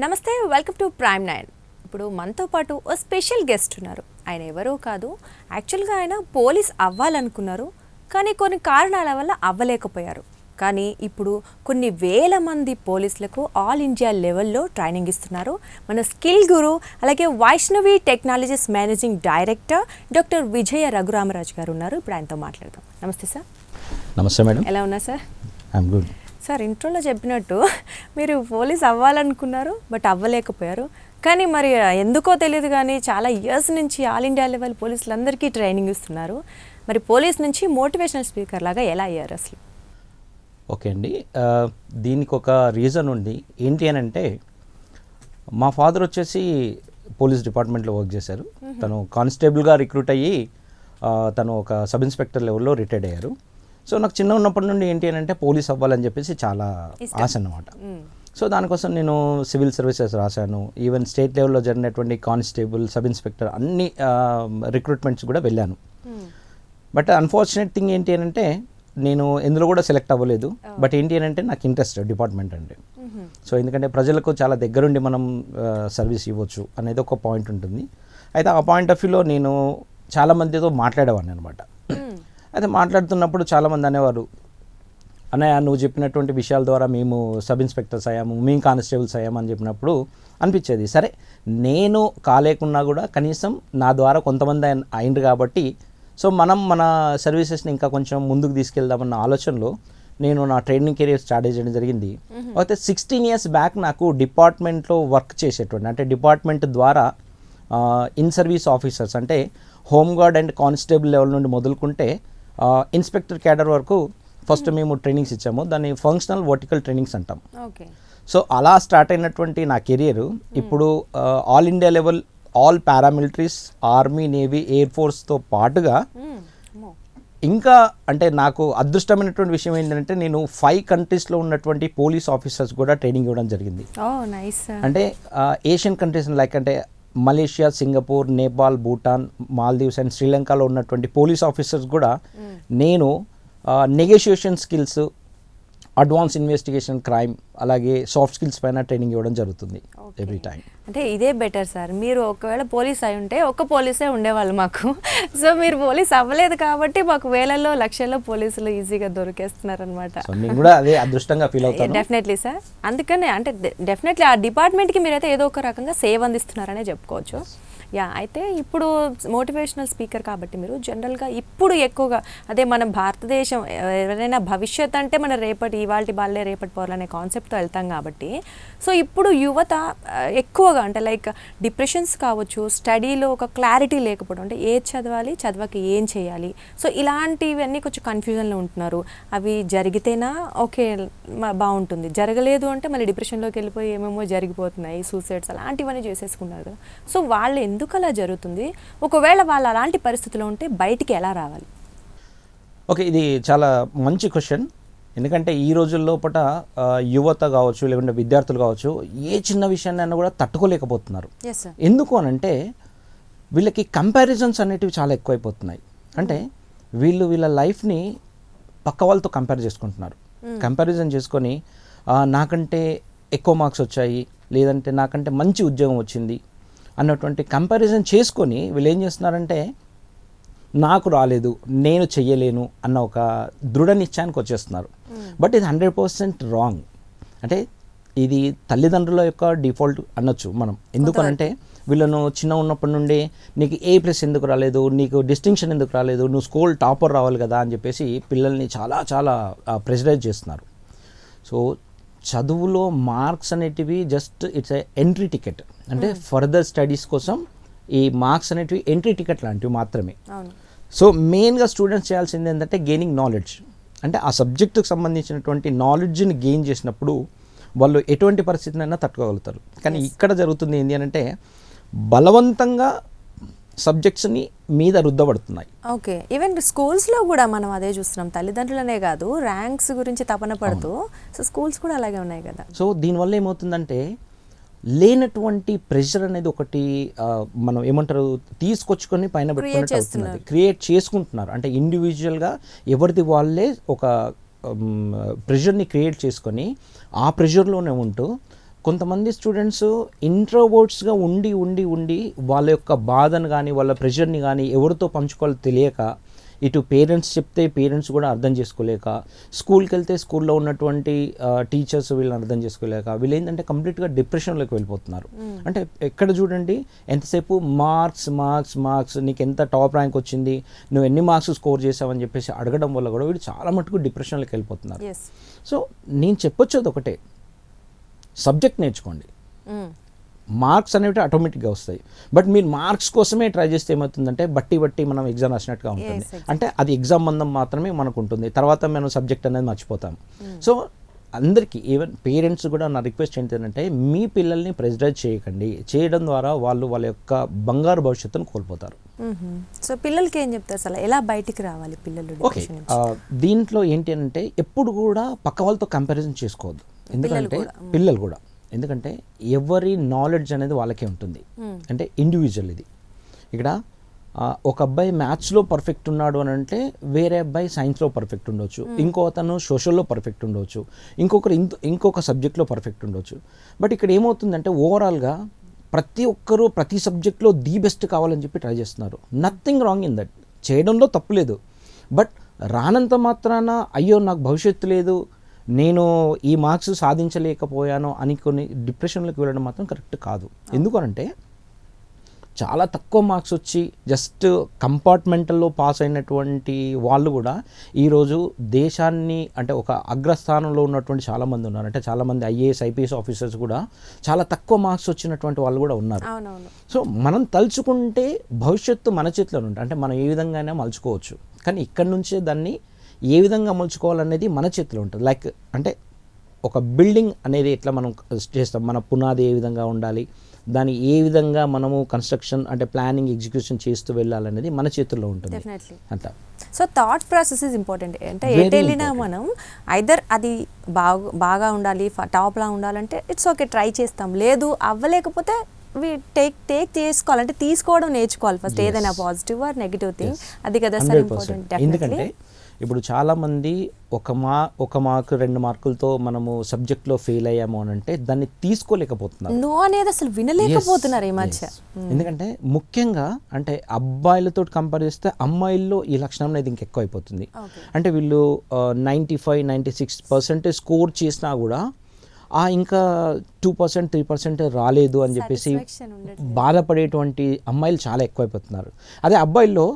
నమస్తే, welcome to prime 9. ఇప్పుడు మనతో పాటు ఓ స్పెషల్ గెస్ట్ ఉన్నారు. ఆయన ఎవరో కాదు, యాక్చువల్గా ఆయన పోలీస్ అవ్వాలనుకున్నారు, కానీ కొన్ని కారణాల వల్ల అవ్వలేకపోయారు. కానీ ఇప్పుడు కొన్ని వేల మంది పోలీసులకు ఆల్ ఇండియా లెవెల్లో ట్రైనింగ్ ఇస్తున్నారు. మన స్కిల్ గురు, అలాగే Vaishnavi technologies managing director doctor Vijaya Raghuramaraju garu ఉన్నారు. ఇప్పుడు ఆయనతో మాట్లాడదాం. నమస్తే సార్. నమస్తే మేడం. ఎలా ఉన్నారు సార్? ఐఎమ్ గుడ్ సార్, ఇంట్రోలో చెప్పినట్టు మీరు పోలీస్ అవ్వాలనుకున్నారు, బట్ అవ్వలేకపోయారు. కానీ మరి ఎందుకో తెలియదు, కానీ చాలా ఇయర్స్ నుంచి ఆల్ ఇండియా లెవెల్ పోలీసులందరికీ ట్రైనింగ్ ఇస్తున్నారు. మరి పోలీస్ నుంచి మోటివేషనల్ స్పీకర్ లాగా ఎలా అయ్యారు అసలు? ఓకే అండి, దీనికి ఒక రీజన్ ఉంది. ఏంటి అని అంటే, మా ఫాదర్ వచ్చేసి పోలీస్ డిపార్ట్మెంట్లో వర్క్ చేశారు. తను కానిస్టేబుల్గా రిక్రూట్ అయ్యి తను ఒక సబ్ ఇన్స్పెక్టర్ లెవెల్లో రిటైర్డ్ అయ్యారు. సో నాకు చిన్న ఉన్నప్పటి నుండి ఏంటి అని అంటే పోలీస్ అవ్వాలని చెప్పేసి చాలా ఆశ అన్నమాట. సో దానికోసం నేను సివిల్ సర్వీసెస్ రాశాను. ఈవెన్ స్టేట్ లెవెల్లో జరిగినటువంటి కానిస్టేబుల్, సబ్ ఇన్స్పెక్టర్ అన్ని రిక్రూట్మెంట్స్ కూడా వెళ్ళాను. బట్ అన్ఫార్చునేట్ థింగ్ ఏంటి అని అంటే నేను ఎందులో కూడా సెలెక్ట్ అవ్వలేదు. బట్ ఏంటి అని అంటే నాకు ఇంట్రెస్ట్ డిపార్ట్మెంట్ అంటే. సో ఎందుకంటే ప్రజలకు చాలా దగ్గరుండి మనం సర్వీస్ ఇవ్వచ్చు అనేది ఒక పాయింట్ ఉంటుంది. అయితే ఆ పాయింట్ ఆఫ్ వ్యూలో నేను చాలా మందితో మాట్లాడేవాడిని అనమాట. అయితే మాట్లాడుతున్నప్పుడు చాలామంది అనేవారు, అన్నయ్య నువ్వు చెప్పినటువంటి విషయాల ద్వారా మేము సబ్ ఇన్స్పెక్టర్స్ అయ్యాము, మేము కానిస్టేబుల్స్ అయ్యాము అని చెప్పినప్పుడు అనిపించేది, సరే నేను కాలేకున్నా కూడా కనీసం నా ద్వారా కొంతమంది అయింది కాబట్టి సో మనం మన సర్వీసెస్ని ఇంకా కొంచెం ముందుకు తీసుకెళ్దామన్న ఆలోచనలో నేను నా ట్రైనింగ్ కెరీర్ స్టార్ట్ చేయడం జరిగింది. అయితే 16 years బ్యాక్ నాకు డిపార్ట్మెంట్లో వర్క్ చేసేటువంటి, అంటే డిపార్ట్మెంట్ ద్వారా ఇన్ సర్వీస్ ఆఫీసర్స్ అంటే home guard and constable level నుండి మొదలుకుంటే ఇన్స్పెక్టర్ క్యాడర్ వరకు ఫస్ట్ మేము ట్రైనింగ్స్ ఇచ్చాము. దాన్ని ఫంక్షనల్ వర్టికల్ ట్రైనింగ్స్ అంటాం. సో అలా స్టార్ట్ అయినటువంటి నా కెరియర్ ఇప్పుడు all India level all paramilitaries, army, navy, air ఫోర్స్తో పాటుగా ఇంకా అంటే నాకు అదృష్టమైనటువంటి విషయం ఏంటంటే నేను 5 countries ఉన్నటువంటి పోలీస్ ఆఫీసర్స్ కూడా ట్రైనింగ్ ఇవ్వడం జరిగింది. అంటే ఏషియన్ కంట్రీస్ లైక్ అంటే Malaysia, Singapore, Nepal, Bhutan, Maldives and శ్రీలంకలో ఉన్నటువంటి పోలీస్ ఆఫీసర్స్ కూడా నేను negotiation skills, advance investigation crime, అలాగే సాఫ్ట్ స్కిల్స్ పైన ట్రైనింగ్ ఇవ్వడం జరుగుతుంది ఎవ్రీ టైం. అంటే ఇదే బెటర్ సార్. మీరు ఒకవేళ పోలీస్ అయి ఉంటే ఒక్క పోలీసే ఉండేవాళ్ళు మాకు. సో మీరు పోలీస్ అవ్వలేదు కాబట్టి మాకు వేలల్లో లక్షల్లో పోలీసులు ఈజీగా దొరికేస్తున్నారు అనమాట. నేను కూడా అదే అదృష్టంగా ఫీల్ అవుతాను. Definitely sir. అందుకనే అంటే డెఫినెట్లీ ఆ డిపార్ట్మెంట్కి మీరైతే ఏదో ఒక రకంగా సేవ అందిస్తున్నారనే చెప్పుకోవచ్చు. అయితే ఇప్పుడు మోటివేషనల్ స్పీకర్ కాబట్టి మీరు జనరల్గా ఇప్పుడు ఎక్కువగా అదే మన భారతదేశం ఎవరైనా భవిష్యత్ అంటే మన రేపటి ఇవాళ బాలే రేపటి పౌరులు అనే కాన్సెప్ట్తో వెళ్తాం కాబట్టి సో ఇప్పుడు యువత ఎక్కువగా అంటే లైక్ డిప్రెషన్స్ కావచ్చు, స్టడీలో ఒక క్లారిటీ లేకపోవడం, అంటే ఏది చదవాలి, చదవక ఏం చేయాలి, సో ఇలాంటివన్నీ కొంచెం కన్ఫ్యూజన్లో ఉంటున్నారు. అవి జరిగితేనా ఓకే బాగుంటుంది, జరగలేదు అంటే మళ్ళీ డిప్రెషన్లోకి వెళ్ళిపోయి ఏమేమో జరిగిపోతున్నాయి, సూసైడ్స్ అలాంటివన్నీ చేసేసుకున్నారు కదా. సో వాళ్ళు ఎందుకు అలా జరుగుతుంది, ఒకవేళ వాళ్ళు అలాంటి పరిస్థితిలో ఉంటే బయటికి ఎలా రావాలి? ఓకే, ఇది చాలా మంచి క్వశ్చన్. ఎందుకంటే ఈ రోజుల్లో పూట యువత కావచ్చు, లేకుంటే విద్యార్థులు కావచ్చు, ఏ చిన్న విషయాన్ని కూడా తట్టుకోలేకపోతున్నారు. ఎందుకు అని అంటే వీళ్ళకి కంపారిజన్స్ అనేటివి చాలా ఎక్కువైపోతున్నాయి. అంటే వీళ్ళ లైఫ్ని పక్క వాళ్ళతో కంపేర్ చేసుకుంటున్నారు. కంపారిజన్ చేసుకొని నాకంటే ఎక్కువ మార్క్స్ వచ్చాయి, లేదంటే నాకంటే మంచి ఉద్యోగం వచ్చింది అన్నటువంటి కంపారిజన్ చేసుకొని వీళ్ళు ఏం చేస్తున్నారంటే నాకు రాలేదు, నేను చెయ్యలేను అన్న ఒక దృఢ నిశ్చయానికి వచ్చేస్తున్నారు. బట్ ఇది 100% రాంగ్. అంటే ఇది తల్లిదండ్రుల యొక్క డిఫాల్ట్ అనొచ్చు మనం. ఎందుకనంటే వీళ్ళను చిన్న ఉన్నప్పటి నుండి నీకు A+ ఎందుకు రాలేదు, నీకు డిస్టింక్షన్ ఎందుకు రాలేదు, నువ్వు స్కూల్ టాపర్ రావాలి కదా అని చెప్పేసి పిల్లల్ని చాలా చాలా ప్రెషరైజ్ చేస్తున్నారు. సో చదువులో మార్క్స్ అనేటివి just it's a entry ticket. అంటే ఫర్దర్ స్టడీస్ కోసం ఈ మార్క్స్ అనేటివి ఎంట్రీ టికెట్ లాంటివి మాత్రమే. సో మెయిన్గా స్టూడెంట్స్ చేయాల్సింది ఏంటంటే గెయినింగ్ నాలెడ్జ్. అంటే ఆ సబ్జెక్టుకు సంబంధించినటువంటి నాలెడ్జ్ని గెయిన్ చేసినప్పుడు వాళ్ళు ఎటువంటి పరిస్థితినైనా తట్టుకోగలుగుతారు. కానీ ఇక్కడ జరుగుతుంది ఏంటి అంటే బలవంతంగా సబ్జెక్ట్స్ని మీద రుద్దబడుతున్నాయి. ఓకే, ఈవెన్ స్కూల్స్లో కూడా మనం అదే చూస్తున్నాం. తల్లిదండ్రులనే కాదు, ర్యాంక్స్ గురించి తపన పడుతూ సో స్కూల్స్ కూడా అలాగే ఉన్నాయి కదా. సో దీనివల్ల ఏమవుతుందంటే లేనటువంటి ప్రెషర్ అనేది ఒకటి మనం ఏమంటారు తీసుకొచ్చుకొని పైన పెట్టుకున్నట్టు అవుతున్నది, క్రియేట్ చేసుకుంటున్నారు. అంటే ఇండివిజువల్గా ఎవరిది వాళ్ళే ఒక ప్రెషర్ని క్రియేట్ చేసుకొని ఆ ప్రెషర్లోనే ఉంటూ కొంతమంది స్టూడెంట్స్ ఇంట్రోవర్ట్స్గా ఉండి ఉండి ఉండి వాళ్ళ యొక్క బాధను కానీ వాళ్ళ ప్రెషర్ని కానీ ఎవరితో పంచుకోవాలో తెలియక, ఇటు పేరెంట్స్ చెప్తే పేరెంట్స్ కూడా అర్థం చేసుకోలేక, స్కూల్కి వెళ్తే స్కూల్లో ఉన్నటువంటి టీచర్స్ వీళ్ళని అర్థం చేసుకోలేక వీళ్ళు ఏంటంటే కంప్లీట్గా డిప్రెషన్లోకి వెళ్ళిపోతున్నారు. అంటే ఎక్కడ చూడండి ఎంతసేపు మార్క్స్ మార్క్స్ మార్క్స్, నీకు ఎంత టాప్ ర్యాంక్ వచ్చింది, నువ్వు ఎన్ని మార్క్స్ స్కోర్ చేసావని చెప్పేసి అడగడం వల్ల కూడా వీళ్ళు చాలా మటుకు డిప్రెషన్లోకి వెళ్ళిపోతున్నారు. సో నేను చెప్పొచ్చేది ఒకటే, సబ్జెక్ట్ నేర్చుకోండి, మార్క్స్ అనేవి ఆటోమేటిక్గా వస్తాయి. బట్ మీరు మార్క్స్ కోసమే ట్రై చేస్తే ఏమవుతుందంటే బట్టి మనం ఎగ్జామ్ రాసినట్టుగా ఉంటుంది. అంటే అది ఎగ్జామ్ మందం మాత్రమే మనకు ఉంటుంది, తర్వాత మనం సబ్జెక్ట్ అనేది మర్చిపోతాం. సో అందరికీ, ఈవెన్ పేరెంట్స్ కూడా నా రిక్వెస్ట్ ఏంటంటే మీ పిల్లల్ని ప్రెజరైజ్ చేయకండి. చేయడం ద్వారా వాళ్ళు వాళ్ళ యొక్క బంగారు భవిష్యత్తును కోల్పోతారు. సో పిల్లలకి ఏం చెప్తారు అసలు, ఎలా బయటికి రావాలి పిల్లలు? ఓకే, దీంట్లో ఏంటి అంటే ఎప్పుడు కూడా పక్క వాళ్ళతో కంపారిజన్ చేసుకోవద్దు. ఎందుకంటే పిల్లలు కూడా, ఎందుకంటే ఎవరి నాలెడ్జ్ అనేది వాళ్ళకే ఉంటుంది. అంటే ఇండివిజువల్ ఇది. ఇక్కడ ఒక అబ్బాయి మ్యాథ్స్లో పర్ఫెక్ట్ ఉన్నాడు అని అంటే వేరే అబ్బాయి సైన్స్లో పర్ఫెక్ట్ ఉండొచ్చు, ఇంకో అతను సోషల్లో పర్ఫెక్ట్ ఉండొచ్చు, ఇంకొక సబ్జెక్ట్లో పర్ఫెక్ట్ ఉండొచ్చు. బట్ ఇక్కడ ఏమవుతుందంటే ఓవరాల్గా ప్రతి ఒక్కరూ ప్రతి సబ్జెక్ట్లో ది బెస్ట్ కావాలని చెప్పి ట్రై చేస్తున్నారు. నథింగ్ రాంగ్ ఇన్ దట్, చేయడంలో తప్పు లేదు. బట్ రానంత మాత్రాన అయ్యో నాకు భవిష్యత్తు లేదు, నేను ఈ మార్క్స్ సాధించలేకపోయాను అని కొన్ని డిప్రెషన్లోకి వెళ్ళడం మాత్రం కరెక్ట్ కాదు. ఎందుకనంటే చాలా తక్కువ మార్క్స్ వచ్చి జస్ట్ కంపార్ట్మెంటల్లో పాస్ అయినటువంటి వాళ్ళు కూడా ఈరోజు దేశాన్ని అంటే ఒక అగ్రస్థానంలో ఉన్నటువంటి చాలామంది ఉన్నారు. అంటే చాలామంది ఐఏఎస్ ఐపీఎస్ ఆఫీసర్స్ కూడా చాలా తక్కువ మార్క్స్ వచ్చినటువంటి వాళ్ళు కూడా ఉన్నారు. సో మనం తలుచుకుంటే భవిష్యత్తు మన చేతిలో ఉంటుంది. అంటే మనం ఏ విధంగానే మలుచుకోవచ్చు, కానీ ఇక్కడ నుంచే దాన్ని ఏ విధంగా మలుచుకోవాలనేది మన చేతిలో ఉంటుంది. లైక్ అంటే ఒక బిల్డింగ్ అనేది ఎట్లా మనం చేస్తాం, మన పునాది ఏ విధంగా ఉండాలి, దాన్ని ఏ విధంగా మనము కన్స్ట్రక్షన్ అంటే ప్లానింగ్ ఎగ్జిక్యూషన్ చేస్తూ వెళ్ళాలనేది మన చేతుల్లో ఉంటుంది. అంట so thought process is important. అంటే ఎటు వెళ్ళినా మనం ఐదర్ అది బాగా ఉండాలి, టాప్లా ఉండాలంటే ఇట్స్ ఓకే ట్రై చేస్తాం, లేదు అవ్వలేకపోతే టేక్ చేసుకోవాలి, అంటే తీసుకోవడం నేర్చుకోవాలి ఫస్ట్, ఏదైనా పాజిటివ్ ఆర్ నెగిటివ్ థింగ్. అది కదా సార్ ఇంపార్టెంట్. ఎందుకంటే ఇప్పుడు చాలామంది ఒక మార్కు 2 మార్కులతో మనము సబ్జెక్ట్లో ఫెయిల్ అయ్యాము అని అంటే దాన్ని తీసుకోలేకపోతున్నారు. నో అనేది అసలు వినలేకపోతున్నారు ఈ మధ్య. ఎందుకంటే ముఖ్యంగా అంటే అబ్బాయిలతో కంపేర్ చేస్తే అమ్మాయిల్లో ఈ లక్షణం అనేది ఇంకెక్కువ అయిపోతుంది. అంటే వీళ్ళు 95-96% స్కోర్ చేసినా కూడా ఇంకా 2% 3% రాలేదు అని చెప్పేసి బాధపడేటువంటి అమ్మాయిలు చాలా ఎక్కువైపోతున్నారు. అదే అబ్బాయిల్లో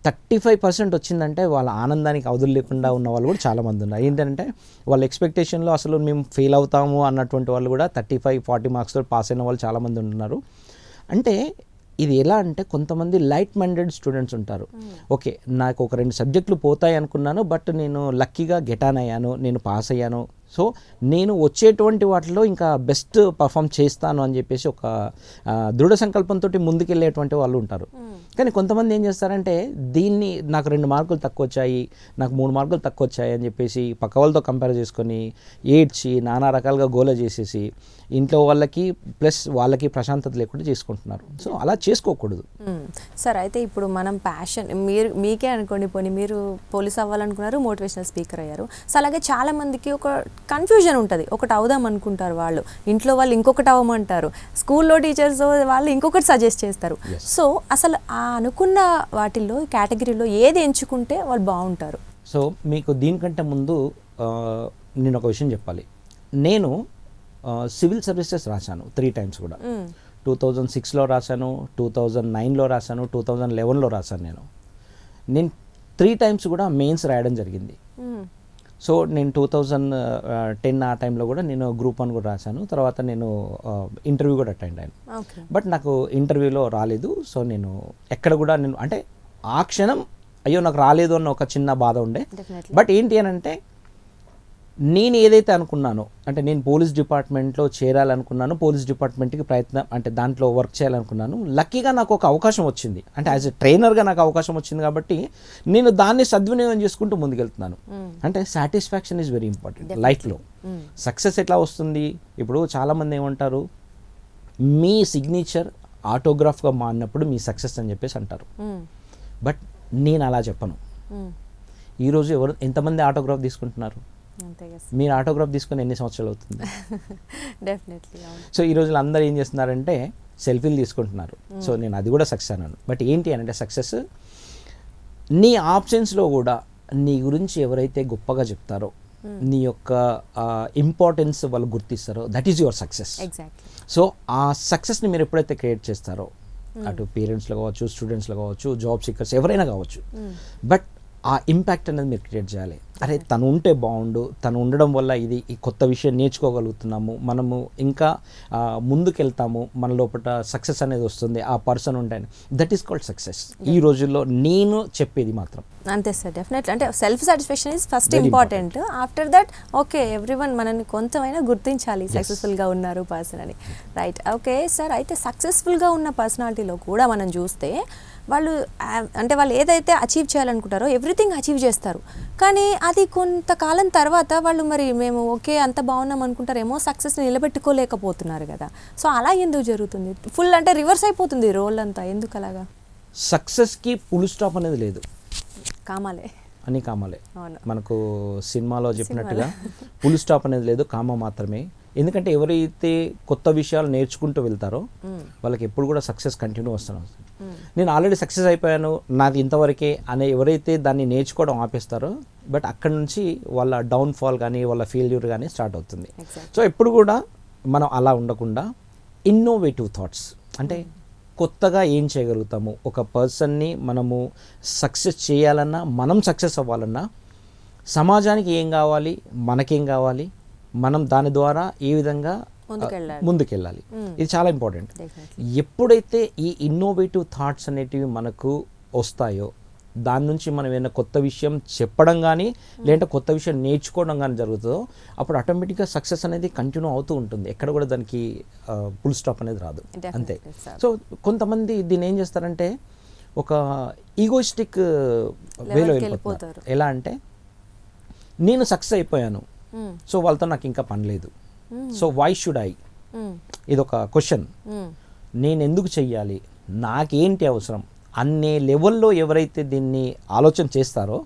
35% వచ్చిందంటే వాళ్ళ ఆనందానికి అవధులు లేకుండా ఉన్న వాళ్ళు కూడా చాలామంది ఉన్నారు. ఏంటంటే వాళ్ళ ఎక్స్పెక్టేషన్లో అసలు మేము ఫెయిల్ అవుతాము అన్నటువంటి వాళ్ళు కూడా 35-40 మార్క్స్తో పాస్ అయిన వాళ్ళు చాలామంది ఉన్నారు. అంటే ఇది ఎలా అంటే కొంతమంది లైట్ మైండెడ్ స్టూడెంట్స్ ఉంటారు. ఓకే, నాకు ఒక 2 సబ్జెక్టులు పోతాయి అనుకున్నాను, బట్ నేను లక్కీగా గెటాన్ అయ్యాను, నేను పాస్ అయ్యాను, సో నేను వచ్చేటువంటి వాటిలో ఇంకా బెస్ట్ పర్ఫామ్ చేస్తాను అని చెప్పేసి ఒక దృఢ సంకల్పంతో ముందుకెళ్ళేటువంటి వాళ్ళు ఉంటారు. కానీ కొంతమంది ఏం చేస్తారంటే దీన్ని నాకు 2 మార్కులు తక్కువ వచ్చాయి, నాకు 3 మార్కులు తక్కువ వచ్చాయి అని చెప్పేసి పక్క వాళ్ళతో కంపేర్ చేసుకొని ఏడ్చి నానా రకాలుగా గోల చేసేసి ఇంట్లో వాళ్ళకి ప్లస్ వాళ్ళకి ప్రశాంతత లేకుండా చేసుకుంటున్నారు. సో అలా చేసుకోకూడదు. సార్ అయితే ఇప్పుడు మనం ప్యాషన్ మీకే అనుకోండి, పోనీ మీరు పోలీస్ అవ్వాలనుకున్నారు, మోటివేషనల్ స్పీకర్ అయ్యారు. సో అలాగే చాలా మందికి ఒక కన్ఫ్యూజన్ ఉంటుంది, ఒకటి అవుదాం అనుకుంటారు వాళ్ళు, ఇంట్లో వాళ్ళు ఇంకొకటి అవ్వమంటారు, స్కూల్లో టీచర్స్ వాళ్ళు ఇంకొకటి సజెస్ట్ చేస్తారు. సో అసలు ఆ అనుకున్న వాటిల్లో కేటగిరీలో ఏది ఎంచుకుంటే వాళ్ళు బాగుంటారు? సో మీకు దీనికంటే ముందు నేను ఒక విషయం చెప్పాలి. నేను సివిల్ సర్వీసెస్ రాశాను 3 times కూడా. 2006లో రాశాను, 2009లో రాశాను, 2011లో రాశాను. నేను 3 times కూడా మెయిన్స్ రాయడం జరిగింది. సో నేను 2010 ఆ టైంలో కూడా నేను గ్రూప్ 1 కూడా రాశాను. తర్వాత నేను ఇంటర్వ్యూ కూడా అటెండ్ అయ్యాను. బట్ నాకు ఇంటర్వ్యూలో రాలేదు. సో నేను ఎక్కడ కూడా నేను అంటే ఆ క్షణం అయ్యో నాకు రాలేదు అన్న ఒక చిన్న బాధ ఉండే. బట్ ఏంటి అని అంటే నేను ఏదైతే అనుకున్నానో, అంటే నేను పోలీస్ డిపార్ట్మెంట్లో చేరాలనుకున్నాను, పోలీస్ డిపార్ట్మెంట్కి ప్రయత్నం అంటే దాంట్లో వర్క్ చేయాలనుకున్నాను. లక్కీగా నాకు ఒక అవకాశం వచ్చింది, అంటే యాజ్ ఎ ట్రైనర్గా నాకు అవకాశం వచ్చింది కాబట్టి నేను దాన్ని సద్వినియోగం చేసుకుంటూ ముందుకెళ్తున్నాను. అంటే సాటిస్ఫాక్షన్ ఈజ్ వెరీ ఇంపార్టెంట్ లైఫ్లో. సక్సెస్ ఎట్లా వస్తుంది? ఇప్పుడు చాలామంది ఏమంటారు, మీ సిగ్నేచర్ ఆటోగ్రాఫ్గా మారినప్పుడు మీ సక్సెస్ అని చెప్పేసి అంటారు. బట్ నేను అలా చెప్పను. ఈరోజు ఎంతమంది ఆటోగ్రాఫ్ తీసుకుంటున్నారు? అంతే కదా మీరు ఆటోగ్రాఫ్ తీసుకొని ఎన్ని సంవత్సరాలు అవుతుంది? డెఫినెట్లీ అవును. సో ఈ రోజులు అందరూ ఏం చేస్తున్నారంటే సెల్ఫీలు తీసుకుంటున్నారు. సో నేను అది కూడా సక్సెస్ అన్నాను. బట్ ఏంటి అని అంటే సక్సెస్ నీ ఆప్షన్స్లో కూడా నీ గురించి ఎవరైతే గొప్పగా చెప్తారో, నీ యొక్క ఇంపార్టెన్స్ వాళ్ళు గుర్తిస్తారో, that is your success. Exactly. So ఆ సక్సెస్ని మీరు ఎప్పుడైతే క్రియేట్ చేస్తారో, అటు పేరెంట్స్లో కావచ్చు, స్టూడెంట్స్లో కావచ్చు, జాబ్ సీకర్స్ ఎవరైనా కావచ్చు, బట్ ఆ ఇంపాక్ట్ అనేది మీరు క్రియేట్ చేయాలి. అరే తను ఉంటే బాగుండు, తను ఉండడం వల్ల ఇది ఈ కొత్త విషయం నేర్చుకోగలుగుతున్నాము, మనము ఇంకా ముందుకెళ్తాము, మన లోపల సక్సెస్ అనేది వస్తుంది ఆ పర్సన్ ఉంటే, దట్ ఈస్ కాల్డ్ సక్సెస్. ఈ రోజుల్లో నేను చెప్పేది మాత్రం అంతే సార్. డెఫినెట్లీ అంటే self satisfaction is first important. After that okay everyone మనల్ని కొంచెమైనా గుర్తించాలి సక్సెస్ఫుల్గా ఉన్నారు పర్సన్ అని. రైట్. ఓకే సార్, అయితే సక్సెస్ఫుల్గా ఉన్న పర్సనాలిటీలో కూడా మనం చూస్తే వాళ్ళు అంటే వాళ్ళు ఏదైతే అచీవ్ చేయాలనుకుంటారో ఎవ్రీథింగ్ అచీవ్ చేస్తారు, కానీ అది కొంతకాలం తర్వాత వాళ్ళు మరి మేము ఓకే అంత బాగున్నాం అనుకుంటారేమో, సక్సెస్ని నిలబెట్టుకోలేకపోతున్నారు కదా. సో అలా ఎందుకు జరుగుతుంది? ఫుల్ అంటే రివర్స్ అయిపోతుంది రోల్ అంతా, ఎందుకు అలాగా? సక్సెస్కి ఫుల్ స్టాప్ అనేది లేదు, కామాలే అని కామాలే. అవును. మనకు సినిమాలో చెప్పినట్టుగా ఫుల్ స్టాప్ అనేది లేదు, కామ మాత్రమే. ఎందుకంటే ఎవరైతే కొత్త విషయాలు నేర్చుకుంటూ వెళ్తారో వాళ్ళకి ఎప్పుడు కూడా సక్సెస్ కంటిన్యూ వస్తుంది. నేను ఆల్రెడీ సక్సెస్ అయిపోయాను, నాది ఇంతవరకే అనే ఎవరైతే దాన్ని నేర్చుకోవడం ఆపేస్తారో, బట్ అక్కడ నుంచి వాళ్ళ డౌన్ఫాల్ కానీ వాళ్ళ ఫెయిల్యూర్ కానీ స్టార్ట్ అవుతుంది. సో ఎప్పుడు కూడా మనం అలా ఉండకుండా ఇన్నోవేటివ్ థాట్స్, అంటే కొత్తగా ఏం చేయగలుగుతాము, ఒక పర్సన్ని మనము సక్సెస్ చేయాలన్నా, మనం సక్సెస్ అవ్వాలన్నా సమాజానికి ఏం కావాలి, మనకేం కావాలి, మనం దాని ద్వారా ఏ విధంగా ముందుకెళ్ళాలి, ఇది చాలా ఇంపార్టెంట్. ఎప్పుడైతే ఈ ఇన్నోవేటివ్ థాట్స్ అనేటివి మనకు వస్తాయో, దాని నుంచి మనం ఏదైనా కొత్త విషయం చెప్పడం కానీ లేదంటే కొత్త విషయం నేర్చుకోవడం కానీ జరుగుతుందో, అప్పుడు ఆటోమేటిక్గా సక్సెస్ అనేది కంటిన్యూ అవుతూ ఉంటుంది. ఎక్కడ కూడా దానికి ఫుల్ స్టాప్ అనేది రాదు. అంతే. సో కొంతమంది దీన్ని ఏం చేస్తారంటే ఒక ఈగోయిస్టిక్ వేలో వెళ్ళిపోతారు. ఎలా అంటే నేను సక్సెస్ అయిపోయాను, సో వాళ్ళతో నాకు ఇంకా పని లేదు, సో వై షుడ్ ఐ, ఇదొక క్వశ్చన్. నేను ఎందుకు చెయ్యాలి, నాకేంటి అవసరం అనే లెవెల్లో ఎవరైతే దీన్ని ఆలోచన చేస్తారో,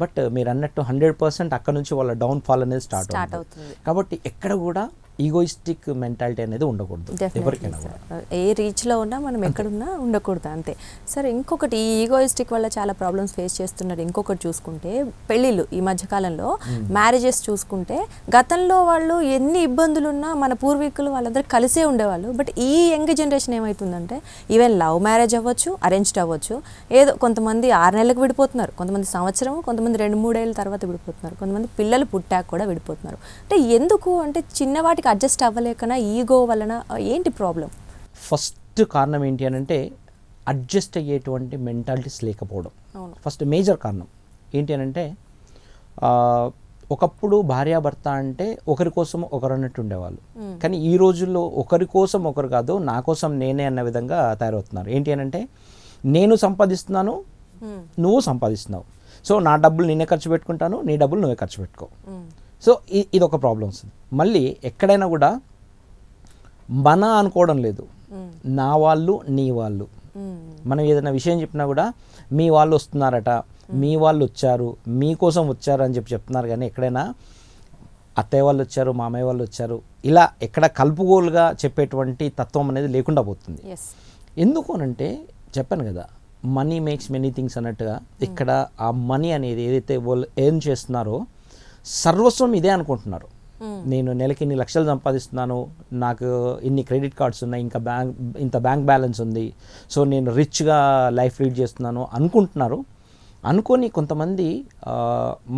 బట్ మీరు అన్నట్టు 100% అక్కడ నుంచి వాళ్ళ డౌన్ఫాల్ అనేది స్టార్ట్ అవుతుంది. కాబట్టి ఎక్కడ కూడా ఈగోయిస్టిక్ మెంటాలిటీ అనేది ఉండకూడదు ఎవరికైనా కూడా. ఏ రీచ్లో ఉన్నా మనం ఎక్కడున్నా ఉండకూడదు, అంతే. సరే, ఇంకొకటి ఈ ఈగోయిస్టిక్ వల్ల చాలా ప్రాబ్లమ్స్ ఫేస్ చేస్తున్నారు. ఇంకొకటి చూసుకుంటే పెళ్ళిళ్ళు, ఈ మధ్యకాలంలో మ్యారేజెస్ చూసుకుంటే గతంలో వాళ్ళు ఎన్ని ఇబ్బందులు ఉన్నా మన పూర్వీకులు వాళ్ళందరూ కలిసే ఉండేవాళ్ళు. బట్ ఈ యంగ్ జనరేషన్ ఏమవుతుందంటే ఈవెన్ లవ్ మ్యారేజ్ అవ్వచ్చు, అరేంజ్డ్ అవ్వచ్చు, ఏదో కొంతమంది 6 నెలలకు విడిపోతున్నారు, కొంతమంది సంవత్సరం, కొంతమంది 2-3 ఏళ్ళ తర్వాత విడిపోతున్నారు, కొంతమంది పిల్లలు పుట్టాక కూడా విడిపోతున్నారు. అంటే ఎందుకు అంటే చిన్నవాటికి అడ్జస్ట్ అవ్వలేకనా, ఈగో వలన, ఏంటి ప్రాబ్లం? ఫస్ట్ కారణం ఏంటి అని అంటే అడ్జస్ట్ అయ్యేటువంటి మెంటాలిటీస్ లేకపోవడం ఫస్ట్ మేజర్ కారణం. ఏంటి అని అంటే ఒకప్పుడు భార్యాభర్త అంటే ఒకరి కోసం ఒకరు అన్నట్టు ఉండేవాళ్ళు, కానీ ఈ రోజుల్లో ఒకరి కోసం ఒకరు కాదు, నా కోసం నేనే అన్న విధంగా తయారవుతున్నారు. ఏంటి అని అంటే నేను సంపాదిస్తున్నాను, నువ్వు సంపాదిస్తున్నావు, సో నా డబ్బులు నేనే ఖర్చు పెట్టుకుంటాను, నీ డబ్బులు నువ్వే ఖర్చు పెట్టుకో. సో ఇది ఒక ప్రాబ్లం వస్తుంది. మళ్ళీ ఎక్కడైనా కూడా మన అనుకోవడం లేదు, నా వాళ్ళు నీ వాళ్ళు. మనం ఏదైనా విషయం చెప్పినా కూడా మీ వాళ్ళు వస్తున్నారట, మీ వాళ్ళు వచ్చారు, మీకోసం వచ్చారు అని చెప్తున్నారు, కానీ ఎక్కడైనా అత్తయ్య వాళ్ళు వచ్చారు, మామయ్య వాళ్ళు వచ్చారు, ఇలా ఎక్కడ కలుపుగోలుగా చెప్పేటువంటి తత్వం అనేది లేకుండా పోతుంది. ఎందుకు అనంటే చెప్పాను కదా, మనీ మేక్స్ మెనీ థింగ్స్ అన్నట్టుగా ఇక్కడ ఆ మనీ అనేది ఏదైతే వాళ్ళు ఎర్న్ చేస్తున్నారో సర్వస్వం ఇదే అనుకుంటున్నారు. నేను నెలకి ఇన్ని లక్షలు సంపాదిస్తున్నాను, నాకు ఇన్ని క్రెడిట్ కార్డ్స్ ఉన్నాయి, ఇంకా ఇంత బ్యాంక్ బ్యాలెన్స్ ఉంది, సో నేను రిచ్గా లైఫ్ లీడ్ చేస్తున్నాను అనుకుంటున్నారు. అనుకొని కొంతమంది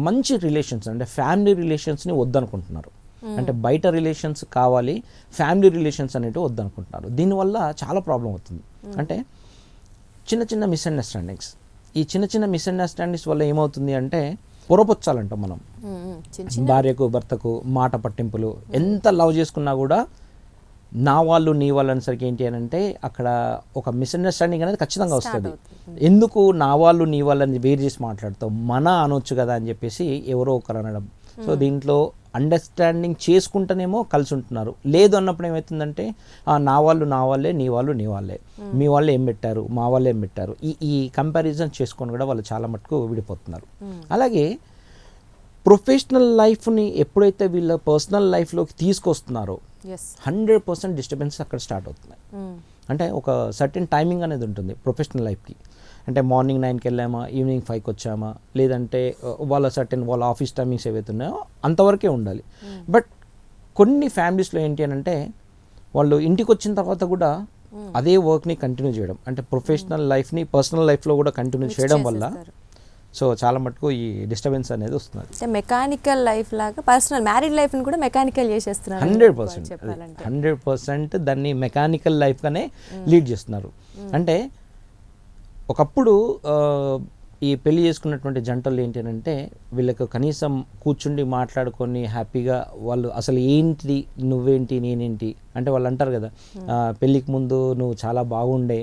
మంచి రిలేషన్స్ అంటే ఫ్యామిలీ రిలేషన్స్ని వద్దనుకుంటున్నారు. అంటే బయట రిలేషన్స్ కావాలి, ఫ్యామిలీ రిలేషన్స్ అనేవి వద్దనుకుంటున్నారు. దీనివల్ల చాలా ప్రాబ్లం అవుతుంది. అంటే చిన్న చిన్న మిస్అండర్స్టాండింగ్స్, ఈ చిన్న చిన్న మిస్అండర్స్టాండింగ్స్ వల్ల ఏమవుతుంది అంటే పొరపొచ్చాలంటాం మనం. భార్యకు భర్తకు మాట పట్టింపులు, ఎంత లవ్ చేసుకున్నా కూడా నా వాళ్ళు నీ వాళ్ళు అనేసరికి ఏంటి అని అంటే అక్కడ ఒక మిస్అండర్స్టాండింగ్ అనేది ఖచ్చితంగా వస్తుంది. ఎందుకు నా వాళ్ళు నీ వాళ్ళని వేరు చేసి మాట్లాడతావు, మన అనొచ్చు కదా అని చెప్పేసి ఎవరో ఒకరు అనడం. సో దీంట్లో అండర్స్టాండింగ్ చేసుకుంటేనేమో కలిసి ఉంటున్నారు, లేదు అన్నప్పుడు ఏమవుతుందంటే నా వాళ్ళు నా వాళ్ళే, నీ వాళ్ళు నీ వాళ్ళే, మీ వాళ్ళు ఏం పెట్టారు, మా వాళ్ళు ఏం పెట్టారు, ఈ కంపారిజన్ చేసుకొని కూడా వాళ్ళు చాలా మటుకు విడిపోతున్నారు. అలాగే ప్రొఫెషనల్ లైఫ్ని ఎప్పుడైతే వీళ్ళ పర్సనల్ లైఫ్లోకి తీసుకొస్తున్నారో ఎస్ 100% డిస్టర్బెన్స్ అక్కడ స్టార్ట్ అవుతున్నాయి. అంటే ఒక సర్టెన్ టైమింగ్ అనేది ఉంటుంది ప్రొఫెషనల్ లైఫ్కి. అంటే మార్నింగ్ 9కి వెళ్ళామా, ఈవినింగ్ 5కి వచ్చామా, లేదంటే వాళ్ళ ఆఫీస్ టైమింగ్స్ ఏవైతే ఉన్నాయో అంతవరకే ఉండాలి. బట్ కొన్ని ఫ్యామిలీస్లో ఏంటి అని అంటే వాళ్ళు ఇంటికి వచ్చిన తర్వాత కూడా అదే వర్క్ని కంటిన్యూ చేయడం, అంటే ప్రొఫెషనల్ లైఫ్ని పర్సనల్ లైఫ్లో కూడా కంటిన్యూ చేయడం వల్ల సో చాలా మటుకు ఈ డిస్టర్బెన్స్ అనేది వస్తుంది. అంటే మెకానికల్ లైఫ్ లాగా పర్సనల్ మ్యారీడ్ లైఫ్ని కూడా మెకానికల్ చేసేస్తున్నారు 100% దాన్ని మెకానికల్ లైఫ్గానే లీడ్ చేస్తున్నారు. అంటే ఒకప్పుడు ఈ పెళ్లి చేసుకున్నటువంటి జంటలు ఏంటి అని అంటే వీళ్ళకి కనీసం కూర్చుండి మాట్లాడుకొని హ్యాపీగా వాళ్ళు అసలు ఏంటి నువ్వేంటి నేనేంటి అంటే వాళ్ళు అంటారు కదా, పెళ్ళికి ముందు నువ్వు చాలా బాగుండే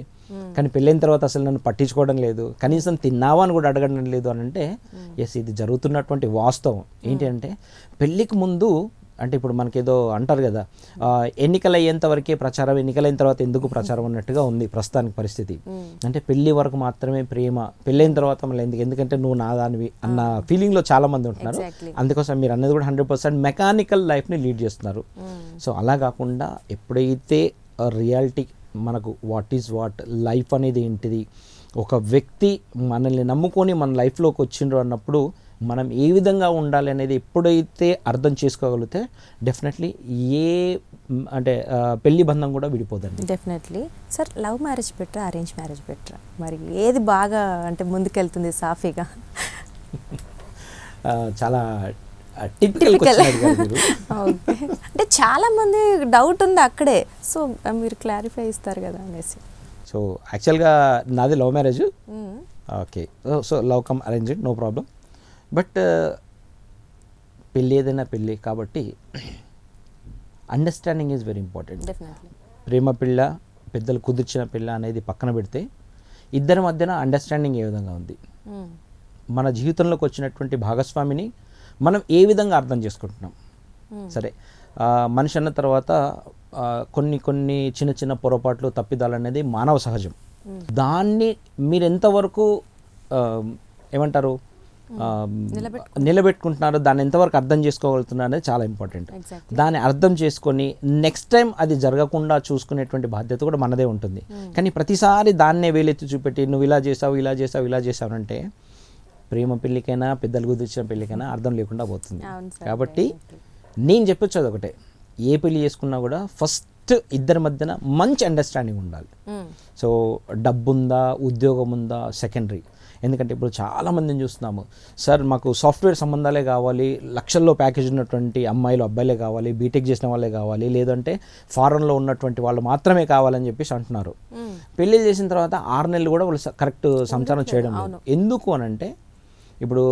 కానీ పెళ్ళైన తర్వాత అసలు నన్ను పట్టించుకోవడం లేదు, కనీసం తిన్నావా అని కూడా అడగడం లేదు అని అంటే ఎస్, ఇది జరుగుతున్నటువంటి వాస్తవం. ఏంటి అంటే పెళ్ళికి ముందు అంటే ఇప్పుడు మనకేదో అంటారు కదా, ఎన్నికలు అయ్యేంత వరకే ప్రచారం, ఎన్నికలైన తర్వాత ఎందుకు ప్రచారం అన్నట్టుగా ఉంది ప్రస్తుతానికి పరిస్థితి. అంటే పెళ్లి వరకు మాత్రమే ప్రేమ, పెళ్ళైన తర్వాత మళ్ళీ ఎందుకంటే నువ్వు నా దానివి అన్న ఫీలింగ్లో చాలా మంది ఉంటున్నారు. అందుకోసం మీరు అన్నది కూడా 100% మెకానికల్ లైఫ్ని లీడ్ చేస్తున్నారు. సో అలా కాకుండా ఎప్పుడైతే రియాలిటీ మనకు వాట్ లైఫ్ అనేది ఏంటిది, ఒక వ్యక్తి మనల్ని నమ్ముకొని మన లైఫ్లోకి వచ్చిండ్రు అన్నప్పుడు మనం ఏ విధంగా ఉండాలి అనేది ఎప్పుడైతే అర్థం చేసుకోగలిగితే డెఫినెట్లీ అంటే పెళ్లి బంధం కూడా విడిపోదండి. డెఫినెట్లీ. సార్, లవ్ మ్యారేజ్ బెటరా, అరేంజ్ మ్యారేజ్ బెటరా? మరి ఏది బాగా అంటే ముందుకెళ్తుంది సాఫీగా? చాలా టిపికల్ అంటే చాలా మంది డౌట్ ఉంది అక్కడే, సో మీరు క్లారిఫై ఇస్తారు కదా అనేసి. సో యాక్చువల్గా నాది love marriage. Okay, so love come arranged, no problem. But పెళ్ళి ఏదైనా పెళ్ళి కాబట్టి అండర్స్టాండింగ్ ఈజ్ వెరీ ఇంపార్టెంట్. ప్రేమ పిల్ల, పెద్దలు కుదిర్చిన పిల్ల అనేది పక్కన పెడితే ఇద్దరి మధ్యన అండర్స్టాండింగ్ ఏ విధంగా ఉంది, మన జీవితంలోకి వచ్చినటువంటి భాగస్వామిని మనం ఏ విధంగా అర్థం చేసుకుంటున్నాం. సరే, మనిషి అన్న తర్వాత కొన్ని చిన్న చిన్న పొరపాట్లు తప్పిదాలు అనేది మానవ సహజం. దాన్ని మీరు ఎంతవరకు ఏమంటారు నిలబెట్టుకుంటున్నారు, దాన్ని ఎంతవరకు అర్థం చేసుకోగలుగుతున్నారు అనేది చాలా ఇంపార్టెంట్. దాన్ని అర్థం చేసుకొని నెక్స్ట్ టైం అది జరగకుండా చూసుకునేటువంటి బాధ్యత కూడా మనదే ఉంటుంది. కానీ ప్రతిసారి దాన్నే వేలెత్తి చూపెట్టి నువ్వు ఇలా చేసావు అంటే ప్రేమ పెళ్ళికైనా పెద్దలు కుదిర్చిన పెళ్ళికైనా అర్థం లేకుండా పోతుంది. కాబట్టి నేను చెప్పొచ్చు అది ఒకటే, ఏ పెళ్ళి చేసుకున్నా కూడా ఫస్ట్ ఇద్దరి మధ్యన మంచి అండర్స్టాండింగ్ ఉండాలి. సో డబ్బు ఉందా, ఉద్యోగం ఉందా సెకండరీ. ఎందుకంటే ఇప్పుడు చాలామందిని చూస్తున్నాము, సార్ మాకు సాఫ్ట్వేర్ సంబంధాలే కావాలి, లక్షల్లో ప్యాకేజ్ ఉన్నటువంటి అమ్మాయిలు అబ్బాయిలే కావాలి, బీటెక్ చేసిన వాళ్ళే కావాలి, లేదంటే ఫారెన్లో ఉన్నటువంటి వాళ్ళు మాత్రమే కావాలని చెప్పేసి అంటున్నారు. పెళ్ళిళ్ళు చేసిన తర్వాత 6 నెలలు కూడా వాళ్ళు కరెక్ట్ సంసారం చేయడం లేదు. ఎందుకు అని అంటే ఇప్పుడు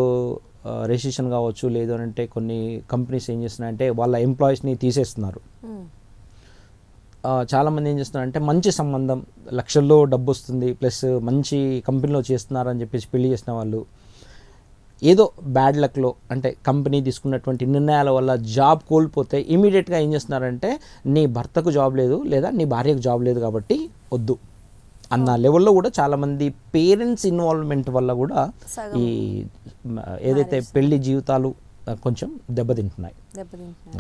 రిజిస్ట్రేషన్ కావచ్చు, లేదు అంటే కొన్ని కంపెనీస్ ఏం చేస్తున్నాయంటే వాళ్ళ ఎంప్లాయీస్ని తీసేస్తున్నారు. చాలామంది ఏం చేస్తున్నారంటే మంచి సంబంధం, లక్షల్లో డబ్బు వస్తుంది, ప్లస్ మంచి కంపెనీలో చేస్తున్నారని చెప్పేసి పెళ్లి చేసిన వాళ్ళు ఏదో బ్యాడ్ లక్లో అంటే కంపెనీ తీసుకున్నటువంటి నిర్ణయాల వల్ల జాబ్ కోల్పోతే ఇమీడియట్గా ఏం చేస్తున్నారంటే నీ భర్తకు జాబ్ లేదు లేదా నీ భార్యకు జాబ్ లేదు కాబట్టి వద్దు అన్న లెవెల్లో కూడా చాలామంది పేరెంట్స్ ఇన్వాల్వ్మెంట్ వల్ల కూడా ఈ ఏదైతే పెళ్లి జీవితాలు కొంచెం దెబ్బతింటున్నాయి.